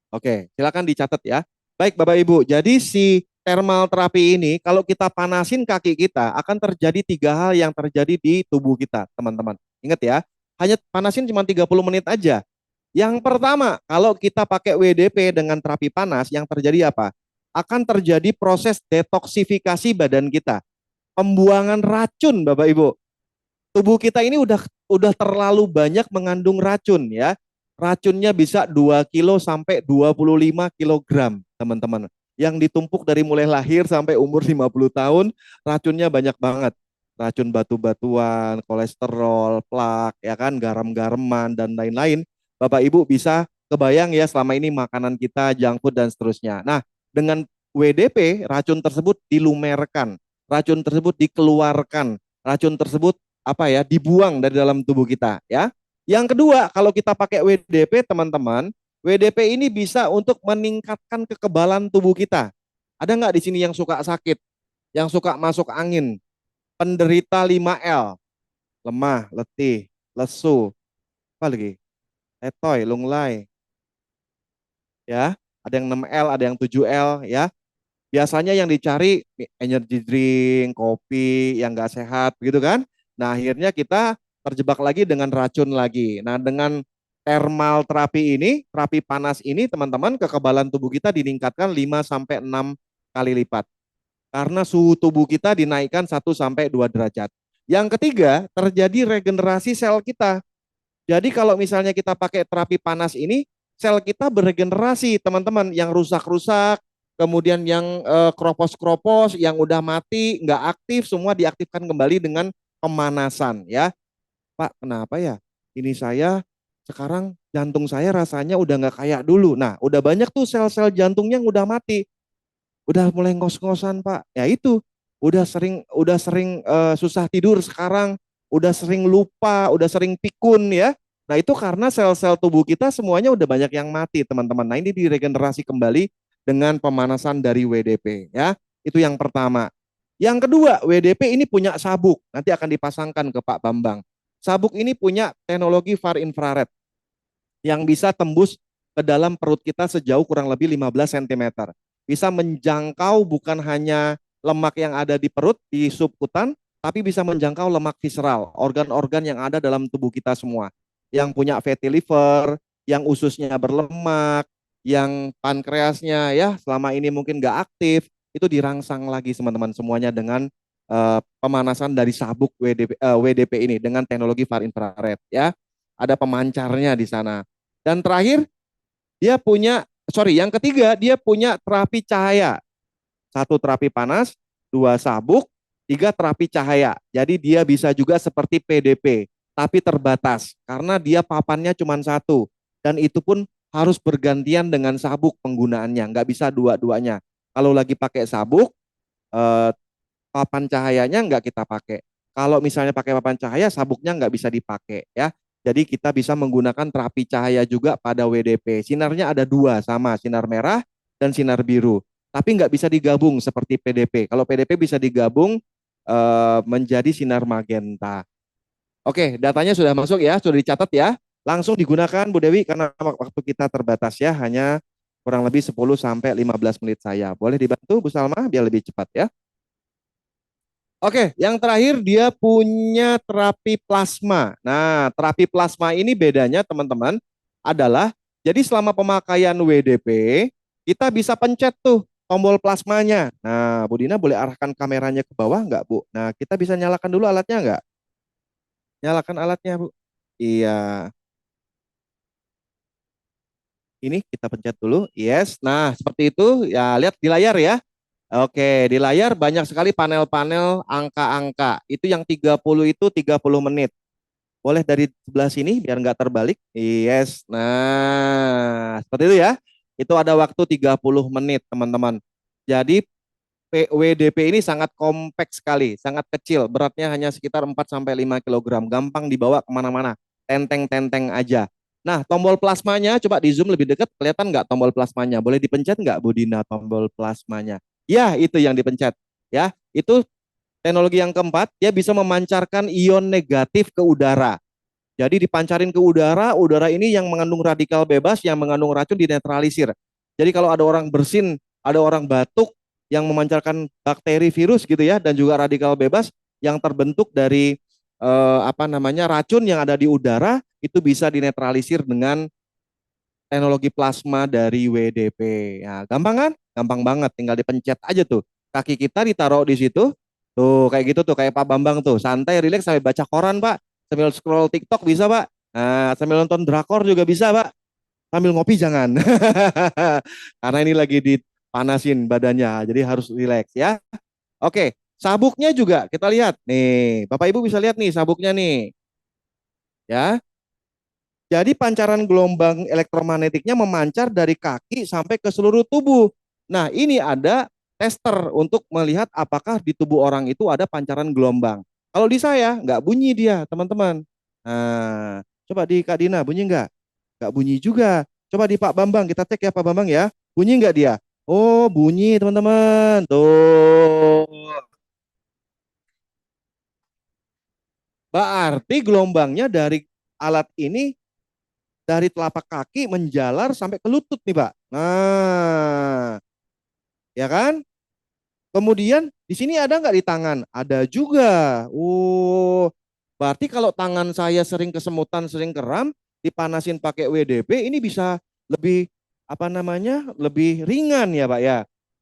Oke, silakan dicatat ya. Baik Bapak Ibu, jadi si thermal terapi ini kalau kita panasin kaki kita akan terjadi 3 hal yang terjadi di tubuh kita, teman-teman. Ingat ya, hanya panasin cuma 30 menit aja. Yang pertama, kalau kita pakai WDP dengan terapi panas, yang terjadi apa? Akan terjadi proses detoksifikasi badan kita. Pembuangan racun Bapak Ibu. Tubuh kita ini udah terlalu banyak mengandung racun ya. Racunnya bisa 2 kilo sampai 25 kilogram, teman-teman. Yang ditumpuk dari mulai lahir sampai umur 50 tahun, racunnya banyak banget. Racun batu-batuan, kolesterol, plak, ya kan, garam-garaman dan lain-lain. Bapak Ibu bisa kebayang ya selama ini makanan kita, junk food dan seterusnya. Nah, dengan WDP, racun tersebut dilumerkan, racun tersebut dikeluarkan, racun tersebut apa ya dibuang dari dalam tubuh kita ya. Yang kedua, kalau kita pakai WDP teman-teman, WDP ini bisa untuk meningkatkan kekebalan tubuh kita. Ada nggak di sini yang suka sakit, yang suka masuk angin, penderita 5L, lemah, letih, lesu, apa lagi? Letoy, lunglai, ya. Ada yang 6L, ada yang 7L, ya. Biasanya yang dicari energy drink, kopi yang nggak sehat, gitu kan? Nah, akhirnya kita terjebak lagi dengan racun lagi. Nah, dengan thermal terapi ini, terapi panas ini teman-teman, kekebalan tubuh kita meningkatkan 5 sampai 6 kali lipat. Karena suhu tubuh kita dinaikkan 1 sampai 2 derajat. Yang ketiga, terjadi regenerasi sel kita. Jadi kalau misalnya kita pakai terapi panas ini, sel kita beregenerasi, teman-teman, yang rusak-rusak, kemudian yang kropos-kropos, yang udah mati, nggak aktif, semua diaktifkan kembali dengan pemanasan ya. Pak, kenapa ya? Ini saya sekarang jantung saya rasanya udah nggak kayak dulu. Nah, udah banyak tuh sel-sel jantungnya yang udah mati, udah mulai ngos-ngosan Pak. Ya itu, udah sering susah tidur sekarang, udah sering lupa, udah sering pikun ya. Nah itu karena sel-sel tubuh kita semuanya udah banyak yang mati teman-teman. Nah ini diregenerasi kembali dengan pemanasan dari WDP ya. Itu yang pertama. Yang kedua, WDP ini punya sabuk. Nanti akan dipasangkan ke Pak Bambang. Sabuk ini punya teknologi far infrared yang bisa tembus ke dalam perut kita sejauh kurang lebih 15 cm. Bisa menjangkau bukan hanya lemak yang ada di perut, di subkutan, tapi bisa menjangkau lemak visceral, organ-organ yang ada dalam tubuh kita semua. Yang punya fatty liver, yang ususnya berlemak, yang pankreasnya ya selama ini mungkin nggak aktif, itu dirangsang lagi teman-teman semuanya dengan pemanasan dari sabuk WDP ini dengan teknologi far infrared ya. Ada pemancarnya di sana. Dan terakhir, yang ketiga, dia punya terapi cahaya. Satu terapi panas, dua sabuk, tiga terapi cahaya. Jadi dia bisa juga seperti PDP, tapi terbatas karena dia papannya cuma satu. Dan itu pun harus bergantian dengan sabuk penggunaannya, nggak bisa dua-duanya. Kalau lagi pakai sabuk, eh, papan cahayanya nggak kita pakai. Kalau misalnya pakai papan cahaya, sabuknya nggak bisa dipakai ya. Jadi kita bisa menggunakan terapi cahaya juga pada WDP. Sinarnya ada dua sama, sinar merah dan sinar biru. Tapi nggak bisa digabung seperti PDP. Kalau PDP bisa digabung menjadi sinar magenta. Oke, datanya sudah masuk ya, sudah dicatat ya. Langsung digunakan Bu Dewi karena waktu kita terbatas ya, hanya kurang lebih 10 sampai 15 menit saya. Boleh dibantu Bu Salma biar lebih cepat ya. Oke, yang terakhir dia punya terapi plasma. Nah, terapi plasma ini bedanya teman-teman adalah jadi selama pemakaian WDP kita bisa pencet tuh tombol plasmanya. Nah, Bu Dina boleh arahkan kameranya ke bawah nggak Bu? Nah, kita bisa nyalakan dulu alatnya nggak? Nyalakan alatnya Bu. Iya, ini kita pencet dulu. Yes. Nah, seperti itu. Ya, lihat di layar ya. Oke, di layar banyak sekali panel-panel angka-angka. Itu yang 30 itu 30 menit. Boleh dari sebelah sini biar nggak terbalik. Yes. Nah, seperti itu ya. Itu ada waktu 30 menit, teman-teman. Jadi WDP ini sangat kompak sekali, sangat kecil. Beratnya hanya sekitar 4 sampai 5 kilogram. Gampang dibawa kemana-mana. Tenteng-tenteng aja. Nah, tombol plasmanya, coba di zoom lebih dekat. Kelihatan nggak tombol plasmanya? Boleh dipencet nggak, Bu Dina, tombol plasmanya? Ya, itu yang dipencet. Ya, itu teknologi yang keempat, dia bisa memancarkan ion negatif ke udara. Jadi dipancarin ke udara, udara ini yang mengandung radikal bebas, yang mengandung racun dinetralisir. Jadi kalau ada orang bersin, ada orang batuk yang memancarkan bakteri, virus gitu ya, dan juga radikal bebas yang terbentuk dari racun yang ada di udara itu bisa dinetralisir dengan teknologi plasma dari WDP. Ya, gampang kan? Gampang banget, tinggal dipencet aja tuh. Kaki kita ditaruh di situ, tuh kayak gitu tuh, kayak Pak Bambang tuh, santai, rileks sampai baca koran Pak, sambil scroll TikTok bisa Pak, nah, sambil nonton drakor juga bisa Pak, sambil ngopi jangan, karena ini lagi dipanasin badannya, jadi harus rileks ya. Oke, sabuknya juga kita lihat nih, Bapak Ibu bisa lihat nih sabuknya nih, ya. Jadi pancaran gelombang elektromagnetiknya memancar dari kaki sampai ke seluruh tubuh. Nah, ini ada tester untuk melihat apakah di tubuh orang itu ada pancaran gelombang. Kalau di saya nggak bunyi dia, teman-teman. Nah, coba di Kak Dina bunyi nggak? Nggak bunyi juga. Coba di Pak Bambang kita cek ya Pak Bambang ya. Bunyi nggak dia? Oh, bunyi teman-teman. Tuh. Berarti gelombangnya dari alat ini dari telapak kaki menjalar sampai ke lutut nih, Pak. Nah, ya kan? Kemudian di sini ada nggak di tangan? Ada juga. Berarti kalau tangan saya sering kesemutan, sering kram, dipanasin pakai WDP, ini bisa lebih apa namanya, lebih ringan ya Pak ya.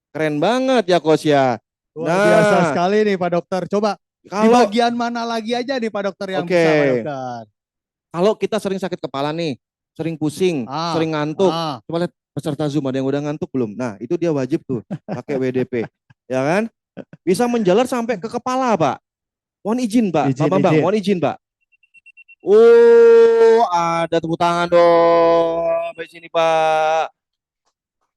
Keren banget ya Coach ya. Luar biasa Nah, sekali nih Pak Dokter. Coba di kalau bagian mana lagi aja nih Pak Dokter yang oke, bisa Pak Dokter? kalau kita sering sakit kepala nih, sering pusing, Ah, sering ngantuk, ah. coba lihat peserta Zoom ada yang udah ngantuk belum? Nah, itu dia wajib tuh pakai WDP. Ya kan? Bisa menjalar sampai ke kepala, Pak. Mohon izin, Pak. Pak Izin, Bambang, izin. mohon izin, Pak. Oh, ada tepuk tangan dong. Sampai sini, Pak.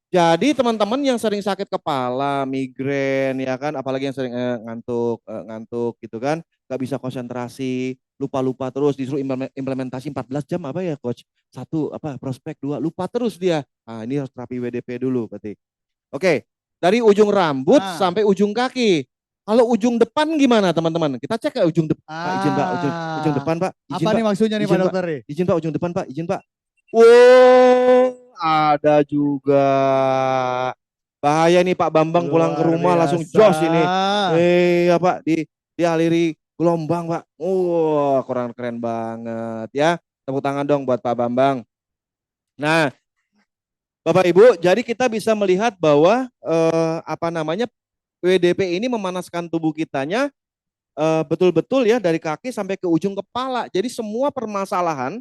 Jadi teman-teman yang sering sakit kepala, migrain ya kan, apalagi yang sering ngantuk gitu kan, nggak bisa konsentrasi, lupa-lupa terus, disuruh implementasi 14 jam apa ya coach? Satu apa prospek, dua lupa terus dia. Nah, ini harus terapi WDP dulu berarti. Oke, dari ujung rambut Ah, sampai ujung kaki. Kalau ujung depan gimana teman-teman? Kita cek ke ujung depan. Pak izin Pak, ujung ah. depan Pak, Apa izin Pak, nih maksudnya nih Pak izin Pak, Dokter nih? izin Pak, ujung depan Pak, izin Pak. Wow, ada juga. Bahaya nih Pak Bambang pulang ke Luar rumah langsung biasa. jos ini. Ya Pak, dialiri gelombang Pak. Kurang keren banget ya. Tepuk tangan dong buat Pak Bambang. Nah, Bapak Ibu, jadi kita bisa melihat bahwa apa namanya WDP ini memanaskan tubuh kitanya betul-betul ya dari kaki sampai ke ujung kepala. Jadi semua permasalahan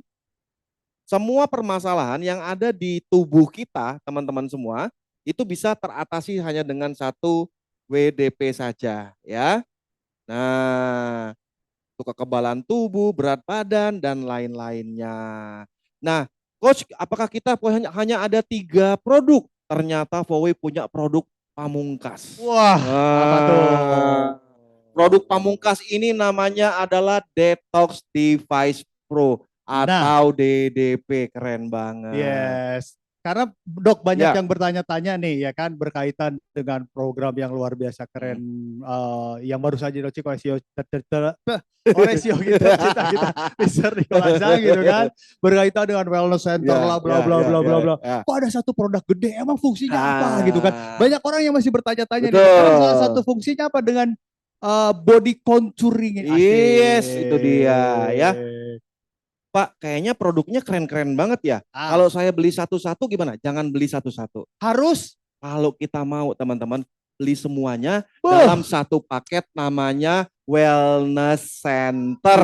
yang ada di tubuh kita, teman-teman semua, itu bisa teratasi hanya dengan satu WDP saja, ya. Nah, untuk kekebalan tubuh, berat badan, dan lain-lainnya. Nah, Coach, apakah kita hanya ada 3 produk? Ternyata Voway punya produk pamungkas. Wah, apa tuh? Produk pamungkas ini namanya adalah Detox Device Pro Nah, atau DDP. Keren banget. yes. Karena dok banyak Ya. yang bertanya-tanya nih ya kan berkaitan dengan program yang luar biasa keren Hmm. yang baru saja dicip Oresio gitu kita kita Mister Nikolasa gitu kan berkaitan dengan wellness center Ya, lah bla ya, bla ya, bla ya, bla bla. ya. Kok ada satu produk gede emang fungsinya apa gitu kan? Ah, Banyak orang yang masih bertanya-tanya nih dok. Karena salah satu betul. fungsinya apa dengan body contouring Yes, itu dia ya. asik. Pak, kayaknya produknya keren-keren banget ya. Ah, Kalau saya beli satu-satu gimana? Jangan beli satu-satu. harus. Kalau kita mau teman-teman beli semuanya dalam Buh. satu paket namanya Wellness Center.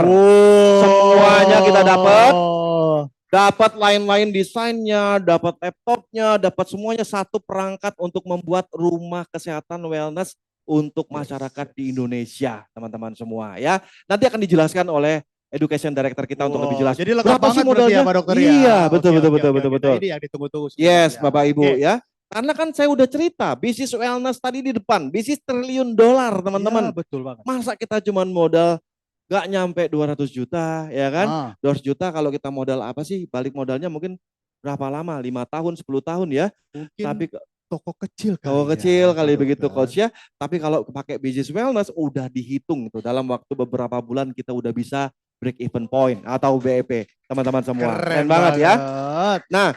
Semuanya kita dapat, Wow. dapat lain-lain desainnya, dapat laptopnya, dapat semuanya satu perangkat untuk membuat rumah kesehatan wellness untuk Yes, masyarakat di yes. Indonesia, teman-teman semua ya. Nanti akan dijelaskan oleh Education Director kita untuk lebih Wow, jelas. jadi lengkap Berapa sih banget berarti ya modalnya? Pak Dokter ya. Iya, Oke, betul betul oke, betul oke, betul oke. Nah betul. ini yang ditunggu-tunggu Yes, sebenarnya. Bapak Ibu Oke. ya. Karena kan saya udah cerita, bisnis wellness tadi di depan, bisnis triliun dolar Iya teman-teman. betul banget. Masa kita cuma modal gak nyampe 200 juta ya kan? Ah, 200 juta kalau kita modal apa sih? Balik modalnya mungkin berapa lama? 5 tahun, 10 tahun ya. mungkin Tapi toko kecil kalau kali kecil ya Pak kali begitu Dokter. coach ya. Tapi kalau pakai bisnis wellness udah dihitung itu dalam waktu beberapa bulan kita udah bisa break even point atau BEP teman-teman semua. Keren Keren banget ya. banget. Nah,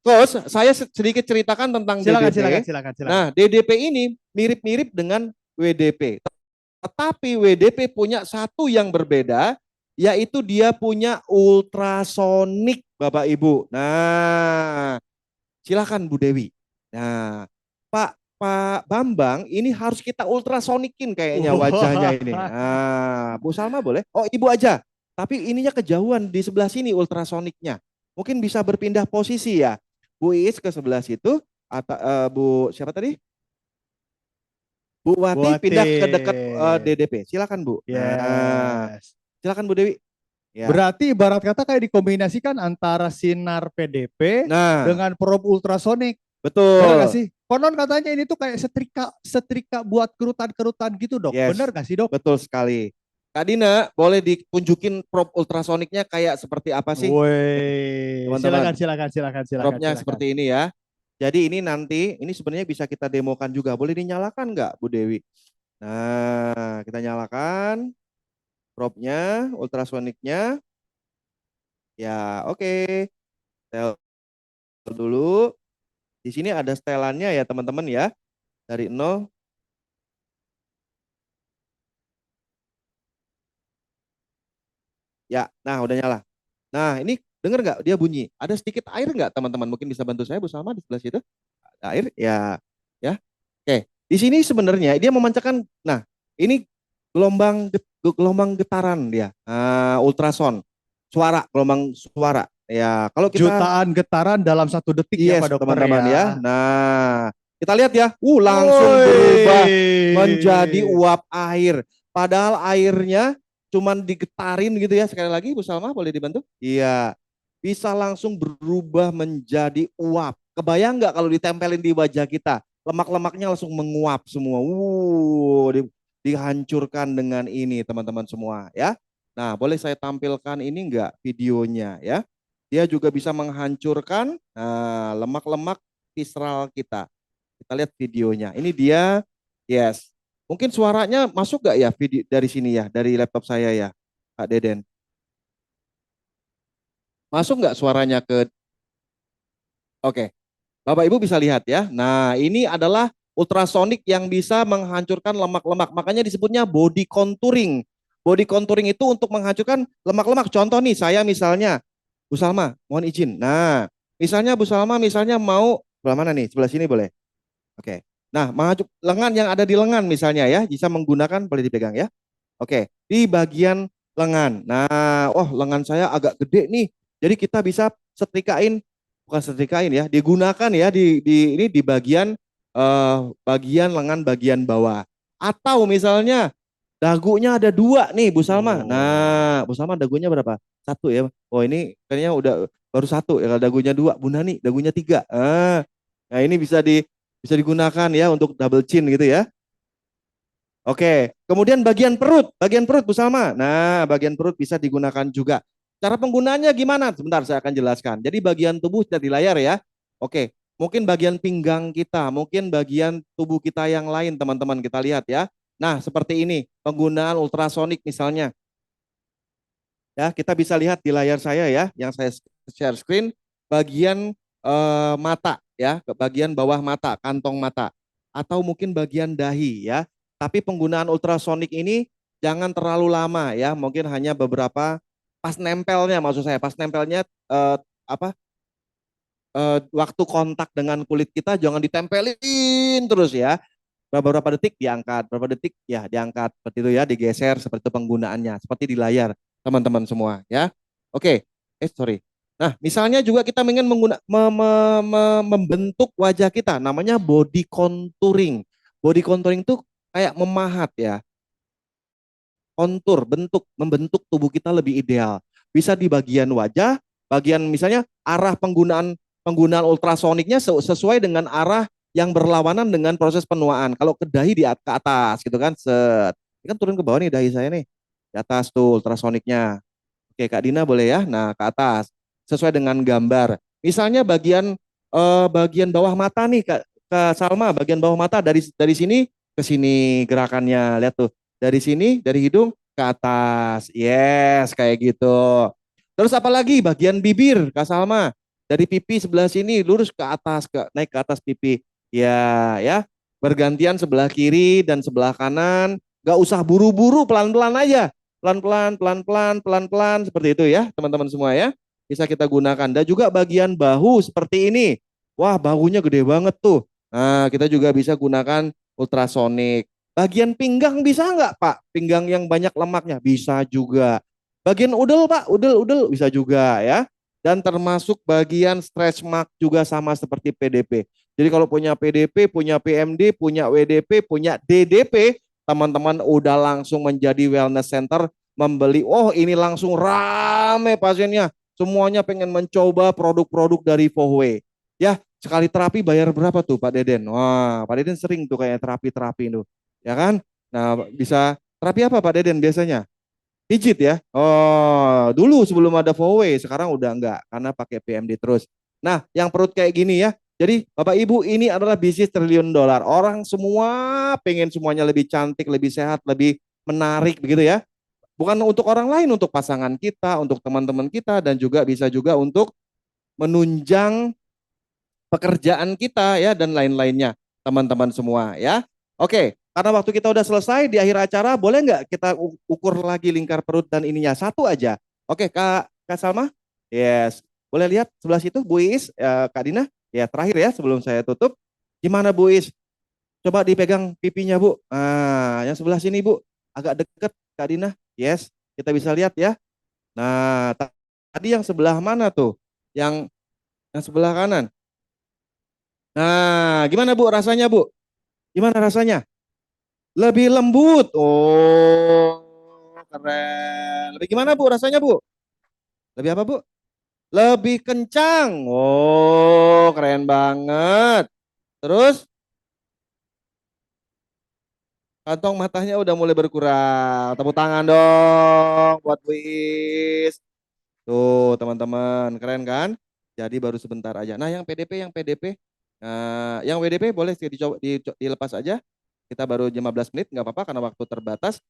coach, saya sedikit ceritakan tentang Silakan, silakan, DDP. silakan, silakan. Nah, DDP ini mirip-mirip dengan WDP. Tetapi WDP punya satu yang berbeda, yaitu dia punya ultrasonik, Bapak Ibu. Nah, silakan Bu Dewi. Nah, Pak Bambang, ini harus kita ultrasonikin kayaknya wajahnya ini. Wah. Nah, Bu Salma boleh? Oh, Ibu aja. Tapi ininya kejauhan di sebelah sini ultrasoniknya. Mungkin bisa berpindah posisi ya. Bu Iis ke sebelah situ, atau Bu siapa tadi? Bu Wati pindah ke dekat Buatin. DDP. Silakan Bu. Nah, Yes. silakan Bu Dewi. Ya. Berarti ibarat kata kayak dikombinasikan antara sinar PDP Nah, dengan probe ultrasonik. Bener gak betul. sih? Konon katanya ini tuh kayak setrika setrika buat kerutan-kerutan gitu dok. Yes, Bener gak sih dok? betul sekali. Kak Dina, boleh ditunjukin prop ultrasoniknya kayak seperti apa sih, Woi, silakan, teman-teman? silakan, silakan, silakan, Propnya silakan. seperti ini ya. Jadi ini nanti, ini sebenarnya bisa kita demokan juga. Boleh dinyalakan nggak, Bu Dewi? Nah, kita nyalakan propnya, ultrasoniknya. Ya, oke. Setel dulu. Di sini ada setelannya ya, teman-teman ya. Dari 0. Ya, nah udah nyala. Nah, ini Dengar nggak dia bunyi? Ada sedikit air nggak teman-teman? Mungkin bisa bantu saya Bu Salma di sebelah situ. Ada air ya, ya. Oke, di sini sebenarnya dia memancarkan. Nah, ini gelombang getaran dia, ultrason, suara, gelombang suara. Ya, kalau kita Jutaan getaran dalam 1 detik ya yes, Pak Dokter teman-teman ya. ya. Nah, kita lihat ya, langsung berubah menjadi Woi. uap air. Padahal airnya cuman digetarin gitu ya. Sekali lagi, Bu Salma boleh dibantu? Iya, bisa langsung berubah menjadi uap. Kebayang nggak kalau ditempelin di wajah kita? Lemak-lemaknya langsung menguap semua. Dihancurkan dengan ini teman-teman semua ya. Nah, boleh saya tampilkan ini enggak videonya ya? Dia juga bisa menghancurkan lemak-lemak visceral kita. Kita lihat videonya. Ini dia, yes. Mungkin suaranya masuk nggak ya video dari sini ya, dari laptop saya ya, Kak Deden? Masuk nggak suaranya ke? Oke, Bapak Ibu bisa lihat ya. Nah, ini adalah ultrasonik yang bisa menghancurkan lemak-lemak. Makanya disebutnya body contouring. Body contouring itu untuk menghancurkan lemak-lemak. Contoh nih, saya misalnya, Bu Salma, mohon izin. Nah, misalnya Bu Salma misalnya mau, sebelah mana nih? Sebelah sini boleh? Oke. Nah, lengan yang ada di lengan misalnya ya, bisa menggunakan, boleh dipegang ya. Oke, di bagian lengan. Nah, oh lengan saya agak gede nih. Jadi kita bisa setrikain, bukan setrikain ya, digunakan ya ini di bagian lengan bagian bawah. Atau misalnya dagunya ada dua nih Bu Salma. Oh. Nah, Bu Salma dagunya berapa? Satu ya. Oh ini kayaknya udah baru satu ya. Kalau dagunya dua, Bu Nani dagunya tiga. Nah ini bisa digunakan ya untuk double chin gitu ya. Oke, kemudian bagian perut Bu Salma. Nah, bagian perut bisa digunakan juga. Cara penggunaannya gimana? Sebentar saya akan jelaskan. Jadi bagian tubuh sudah di layar ya. Oke, mungkin bagian pinggang kita, mungkin bagian tubuh kita yang lain teman-teman kita lihat ya. Nah, seperti ini penggunaan ultrasonik misalnya. Ya, kita bisa lihat di layar saya ya, yang saya share screen, bagian mata ya, ke bagian bawah mata, kantong mata, atau mungkin bagian dahi ya. Tapi penggunaan ultrasonik ini jangan terlalu lama ya, mungkin hanya beberapa pas nempelnya, maksud saya pas nempelnya apa waktu kontak dengan kulit kita jangan ditempelin terus ya. Beberapa detik diangkat, beberapa detik ya diangkat seperti itu ya, digeser seperti itu penggunaannya, seperti di layar teman-teman semua ya. Oke, sorry. Nah, misalnya juga kita ingin membentuk wajah kita, namanya body contouring. Body contouring itu kayak memahat ya, kontur, membentuk tubuh kita lebih ideal. Bisa di bagian wajah, bagian misalnya arah penggunaan ultrasoniknya sesuai dengan arah yang berlawanan dengan proses penuaan. Kalau ke dahi ke atas gitu kan, set. Ini kan turun ke bawah nih dahi saya nih. Di atas tuh ultrasoniknya. Oke, Kak Dina boleh ya. Nah, ke atas sesuai dengan gambar. Misalnya bagian bawah mata nih Kak Salma, bagian bawah mata dari sini ke sini gerakannya. Lihat tuh. Dari sini, dari hidung ke atas. Yes, kayak gitu. Terus apalagi bagian bibir Kak Salma. Dari pipi sebelah sini lurus ke atas, naik ke atas pipi. Ya, ya. Bergantian sebelah kiri dan sebelah kanan. Gak usah buru-buru, pelan-pelan aja. Pelan-pelan, pelan-pelan, pelan-pelan seperti itu ya, teman-teman semua ya. Bisa kita gunakan. Dan juga bagian bahu seperti ini. Wah, bahunya gede banget tuh. Nah, kita juga bisa gunakan ultrasonik. Bagian pinggang bisa nggak, Pak? Pinggang yang banyak lemaknya bisa juga. Bagian udel, Pak, udel bisa juga ya. Dan termasuk bagian stretch mark juga sama seperti PDP. Jadi kalau punya PDP, punya PMD, punya WDP, punya DDP, teman-teman udah langsung menjadi wellness center membeli. Oh, ini langsung rame pasiennya. Semuanya pengen mencoba produk-produk dari Fohwe. Ya, sekali terapi bayar berapa tuh Pak Deden? Wah, Pak Deden sering tuh kayak terapi-terapi itu. Ya kan? Nah, bisa terapi apa Pak Deden biasanya? Pijit ya. Oh, dulu sebelum ada Fowe, sekarang udah enggak karena pakai PMD terus. Nah, yang perut kayak gini ya. Jadi Bapak Ibu ini adalah bisnis triliun dolar. Orang semua pengen semuanya lebih cantik, lebih sehat, lebih menarik begitu ya. Bukan untuk orang lain, untuk pasangan kita, untuk teman-teman kita dan juga bisa juga untuk menunjang pekerjaan kita ya dan lain-lainnya teman-teman semua ya. Oke, karena waktu kita udah selesai di akhir acara, boleh nggak kita ukur lagi lingkar perut dan ininya satu aja? Oke, Kak Salma. Yes. Boleh lihat sebelah situ Bu Iis, Kak Dina. Ya terakhir ya sebelum saya tutup. Gimana Bu Iis? Coba dipegang pipinya Bu. Nah, yang sebelah sini Bu. Agak deket Kak Dina. Yes. Kita bisa lihat ya. Nah, tadi yang sebelah mana tuh? Yang sebelah kanan. Nah, gimana Bu rasanya Bu? Gimana rasanya? Lebih lembut. Oh, keren. Lebih gimana Bu rasanya Bu? Lebih apa Bu? Lebih kencang. Oh, keren banget. Terus kantong matanya udah mulai berkurang. Tepuk tangan dong buat Wis. Tuh, teman-teman, keren kan? Jadi baru sebentar aja. Nah, yang PDP, yang WDP boleh dicoba, dilepas aja. Kita baru 15 menit, nggak apa-apa karena waktu terbatas.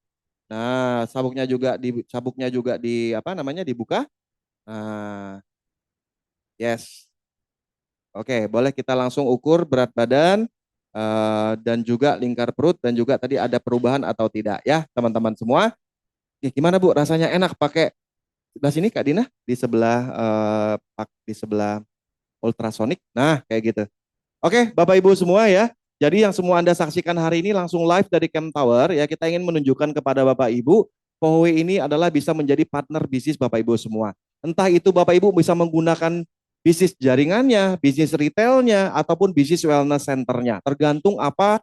Nah, sabuknya juga di apa namanya dibuka. Nah, yes. Oke, boleh kita langsung ukur berat badan dan juga lingkar perut dan juga tadi ada perubahan atau tidak ya, teman-teman semua. Gimana Bu? Rasanya enak pakai sebelah sini Kak Dina di sebelah ultrasonic. Nah, kayak gitu. Oke, Bapak Ibu semua ya. Jadi yang semua Anda saksikan hari ini langsung live dari Camp Tower ya, kita ingin menunjukkan kepada Bapak Ibu bahwa ini adalah bisa menjadi partner bisnis Bapak Ibu semua. Entah itu Bapak Ibu bisa menggunakan bisnis jaringannya, bisnis retailnya ataupun bisnis wellness centernya. Tergantung apa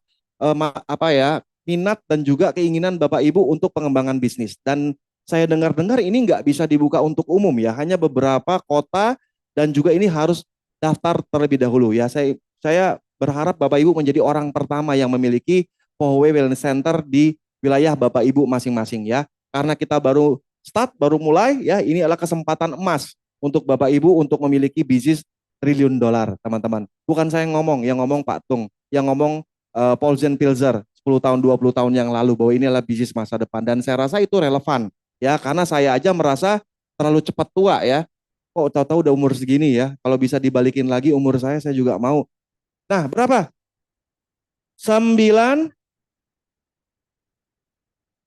ya minat dan juga keinginan Bapak Ibu untuk pengembangan bisnis. Dan saya dengar-dengar ini nggak bisa dibuka untuk umum ya, hanya beberapa kota dan juga ini harus daftar terlebih dahulu ya. Saya berharap Bapak Ibu menjadi orang pertama yang memiliki Poway Wellness Center di wilayah Bapak Ibu masing-masing ya. Karena kita baru start, baru mulai ya, ini adalah kesempatan emas untuk Bapak Ibu untuk memiliki bisnis triliun dolar, teman-teman. Bukan saya yang ngomong Pak Tung, yang ngomong Paul Zen Pilzer 10 tahun 20 tahun yang lalu bahwa ini adalah bisnis masa depan dan saya rasa itu relevan ya karena saya aja merasa terlalu cepat tua ya. Kok tahu-tahu udah umur segini ya. Kalau bisa dibalikin lagi umur saya juga mau. Nah, berapa? 9,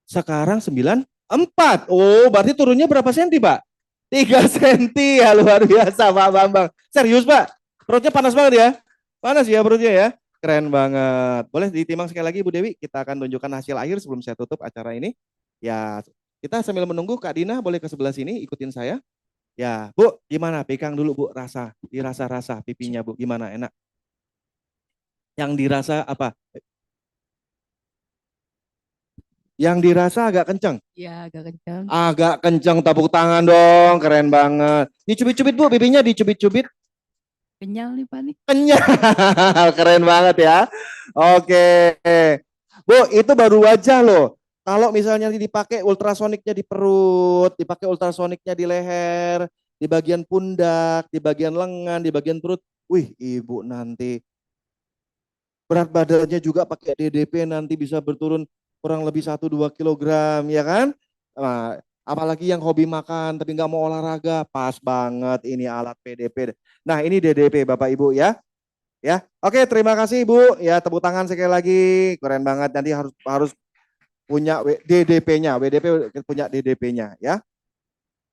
sekarang 94. Oh, berarti turunnya berapa senti, Pak? 3 senti ya, luar biasa Pak Bambang. Serius, Pak? Perutnya panas banget ya? Panas ya perutnya ya? Keren banget. Boleh ditimbang sekali lagi Bu Dewi, kita akan tunjukkan hasil akhir sebelum saya tutup acara ini. Ya, kita sambil menunggu Kak Dina boleh ke sebelah sini ikutin saya. Ya, Bu, gimana? Pegang dulu Bu, dirasa-rasa pipinya Bu, gimana? Enak? Yang dirasa apa? Yang dirasa agak kenceng. Iya, agak kencang. Agak kenceng, tepuk tangan dong, keren banget. Dicubit-cubit Bu, pipinya dicubit-cubit. Kenyal nih Pak nih. Kenyal, keren banget ya. Oke. Bu, itu baru wajah loh. Kalau misalnya dipakai ultrasoniknya di perut, dipakai ultrasoniknya di leher, di bagian pundak, di bagian lengan, di bagian perut. Wih, Ibu nanti berat badannya juga pakai DDP nanti bisa berturun kurang lebih 1-2 kilogram ya kan. Nah, apalagi yang hobi makan tapi nggak mau olahraga, pas banget ini alat PDP. Nah ini DDP Bapak Ibu ya. Ya, oke terima kasih Ibu. Ya tepuk tangan sekali lagi, keren banget. Nanti harus harus punya DDP-nya, WDP punya DDP-nya ya.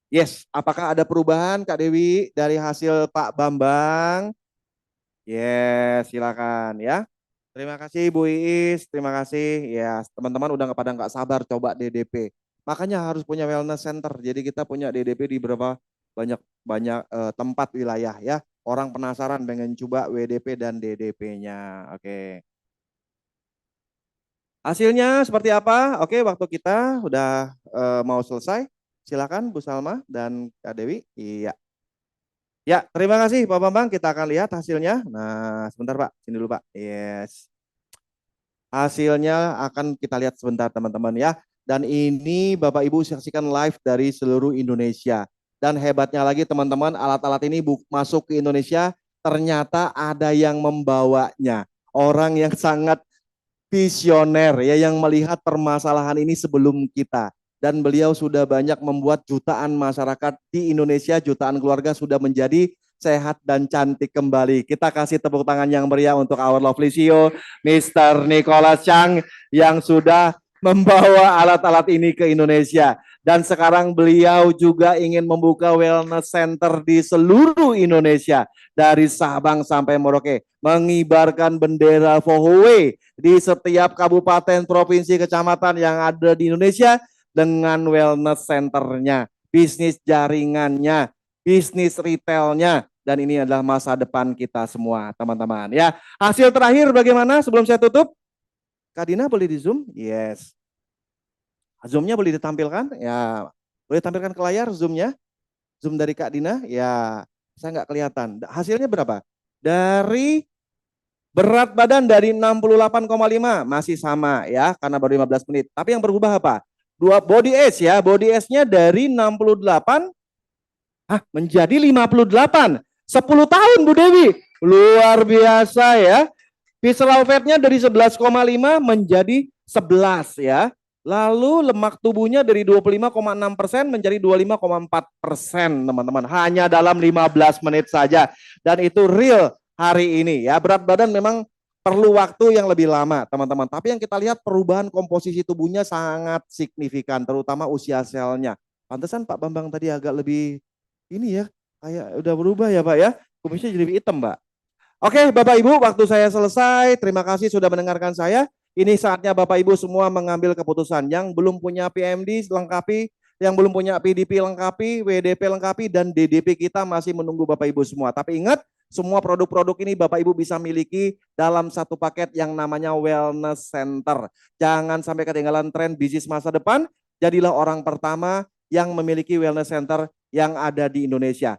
Yes, apakah ada perubahan Kak Dewi dari hasil Pak Bambang? Yes, silakan ya. Terima kasih Bu Iis, terima kasih. Ya, teman-teman udah pada nggak sabar coba DDP. Makanya harus punya wellness center. Jadi kita punya DDP di beberapa banyak banyak tempat wilayah ya. Orang penasaran pengen coba WDP dan DDP-nya. Oke. Hasilnya seperti apa? Oke, waktu kita udah mau selesai. Silakan Bu Salma dan Kak Dewi. Iya. Ya, terima kasih Pak Bambang. Kita akan lihat hasilnya. Nah, sebentar Pak. Sini dulu Pak. Yes. Hasilnya akan kita lihat sebentar teman-teman ya. Dan ini Bapak Ibu saksikan live dari seluruh Indonesia. Dan hebatnya lagi teman-teman, alat-alat ini masuk ke Indonesia, ternyata ada yang membawanya. Orang yang sangat visioner ya, yang melihat permasalahan ini sebelum kita. Dan beliau sudah banyak membuat jutaan masyarakat di Indonesia, jutaan keluarga sudah menjadi sehat dan cantik kembali. Kita kasih tepuk tangan yang meriah untuk our lovely CEO, Mr. Nicholas Chang, yang sudah membawa alat-alat ini ke Indonesia. Dan sekarang beliau juga ingin membuka wellness center di seluruh Indonesia. Dari Sabang sampai Merauke. Mengibarkan bendera Fohoway di setiap kabupaten, provinsi, kecamatan yang ada di Indonesia. Dengan wellness centernya, bisnis jaringannya, bisnis retailnya. Dan ini adalah masa depan kita semua teman-teman. Ya, hasil terakhir bagaimana sebelum saya tutup? Kak Dina boleh di zoom? Yes. Zoom-nya boleh ditampilkan? Ya, boleh tampilkan ke layar zoom-nya? Zoom dari Kak Dina? Ya, saya nggak kelihatan. Hasilnya berapa? Dari berat badan dari 68,5 masih sama ya, karena baru 15 menit. Tapi yang berubah apa? Dua body age ya, body age-nya dari 68 menjadi 58. 10 tahun Bu Dewi. Luar biasa ya. Visceral fat-nya dari 11,5 menjadi 11 ya. Lalu lemak tubuhnya dari 25,6% menjadi 25,4% teman-teman. Hanya dalam 15 menit saja. Dan itu real hari ini ya. Berat badan memang perlu waktu yang lebih lama teman-teman. Tapi yang kita lihat perubahan komposisi tubuhnya sangat signifikan. Terutama usia selnya. Pantesan Pak Bambang tadi agak lebih ini ya. Kayak udah berubah ya Pak ya. Kumisnya jadi lebih hitam Mbak. Oke Bapak Ibu, waktu saya selesai. Terima kasih sudah mendengarkan saya. Ini saatnya Bapak Ibu semua mengambil keputusan. Yang belum punya PMD lengkapi, yang belum punya PDP lengkapi, WDP lengkapi, dan DDP kita masih menunggu Bapak Ibu semua. Tapi ingat, semua produk-produk ini Bapak Ibu bisa miliki dalam satu paket yang namanya Wellness Center. Jangan sampai ketinggalan tren bisnis masa depan. Jadilah orang pertama yang memiliki Wellness Center yang ada di Indonesia.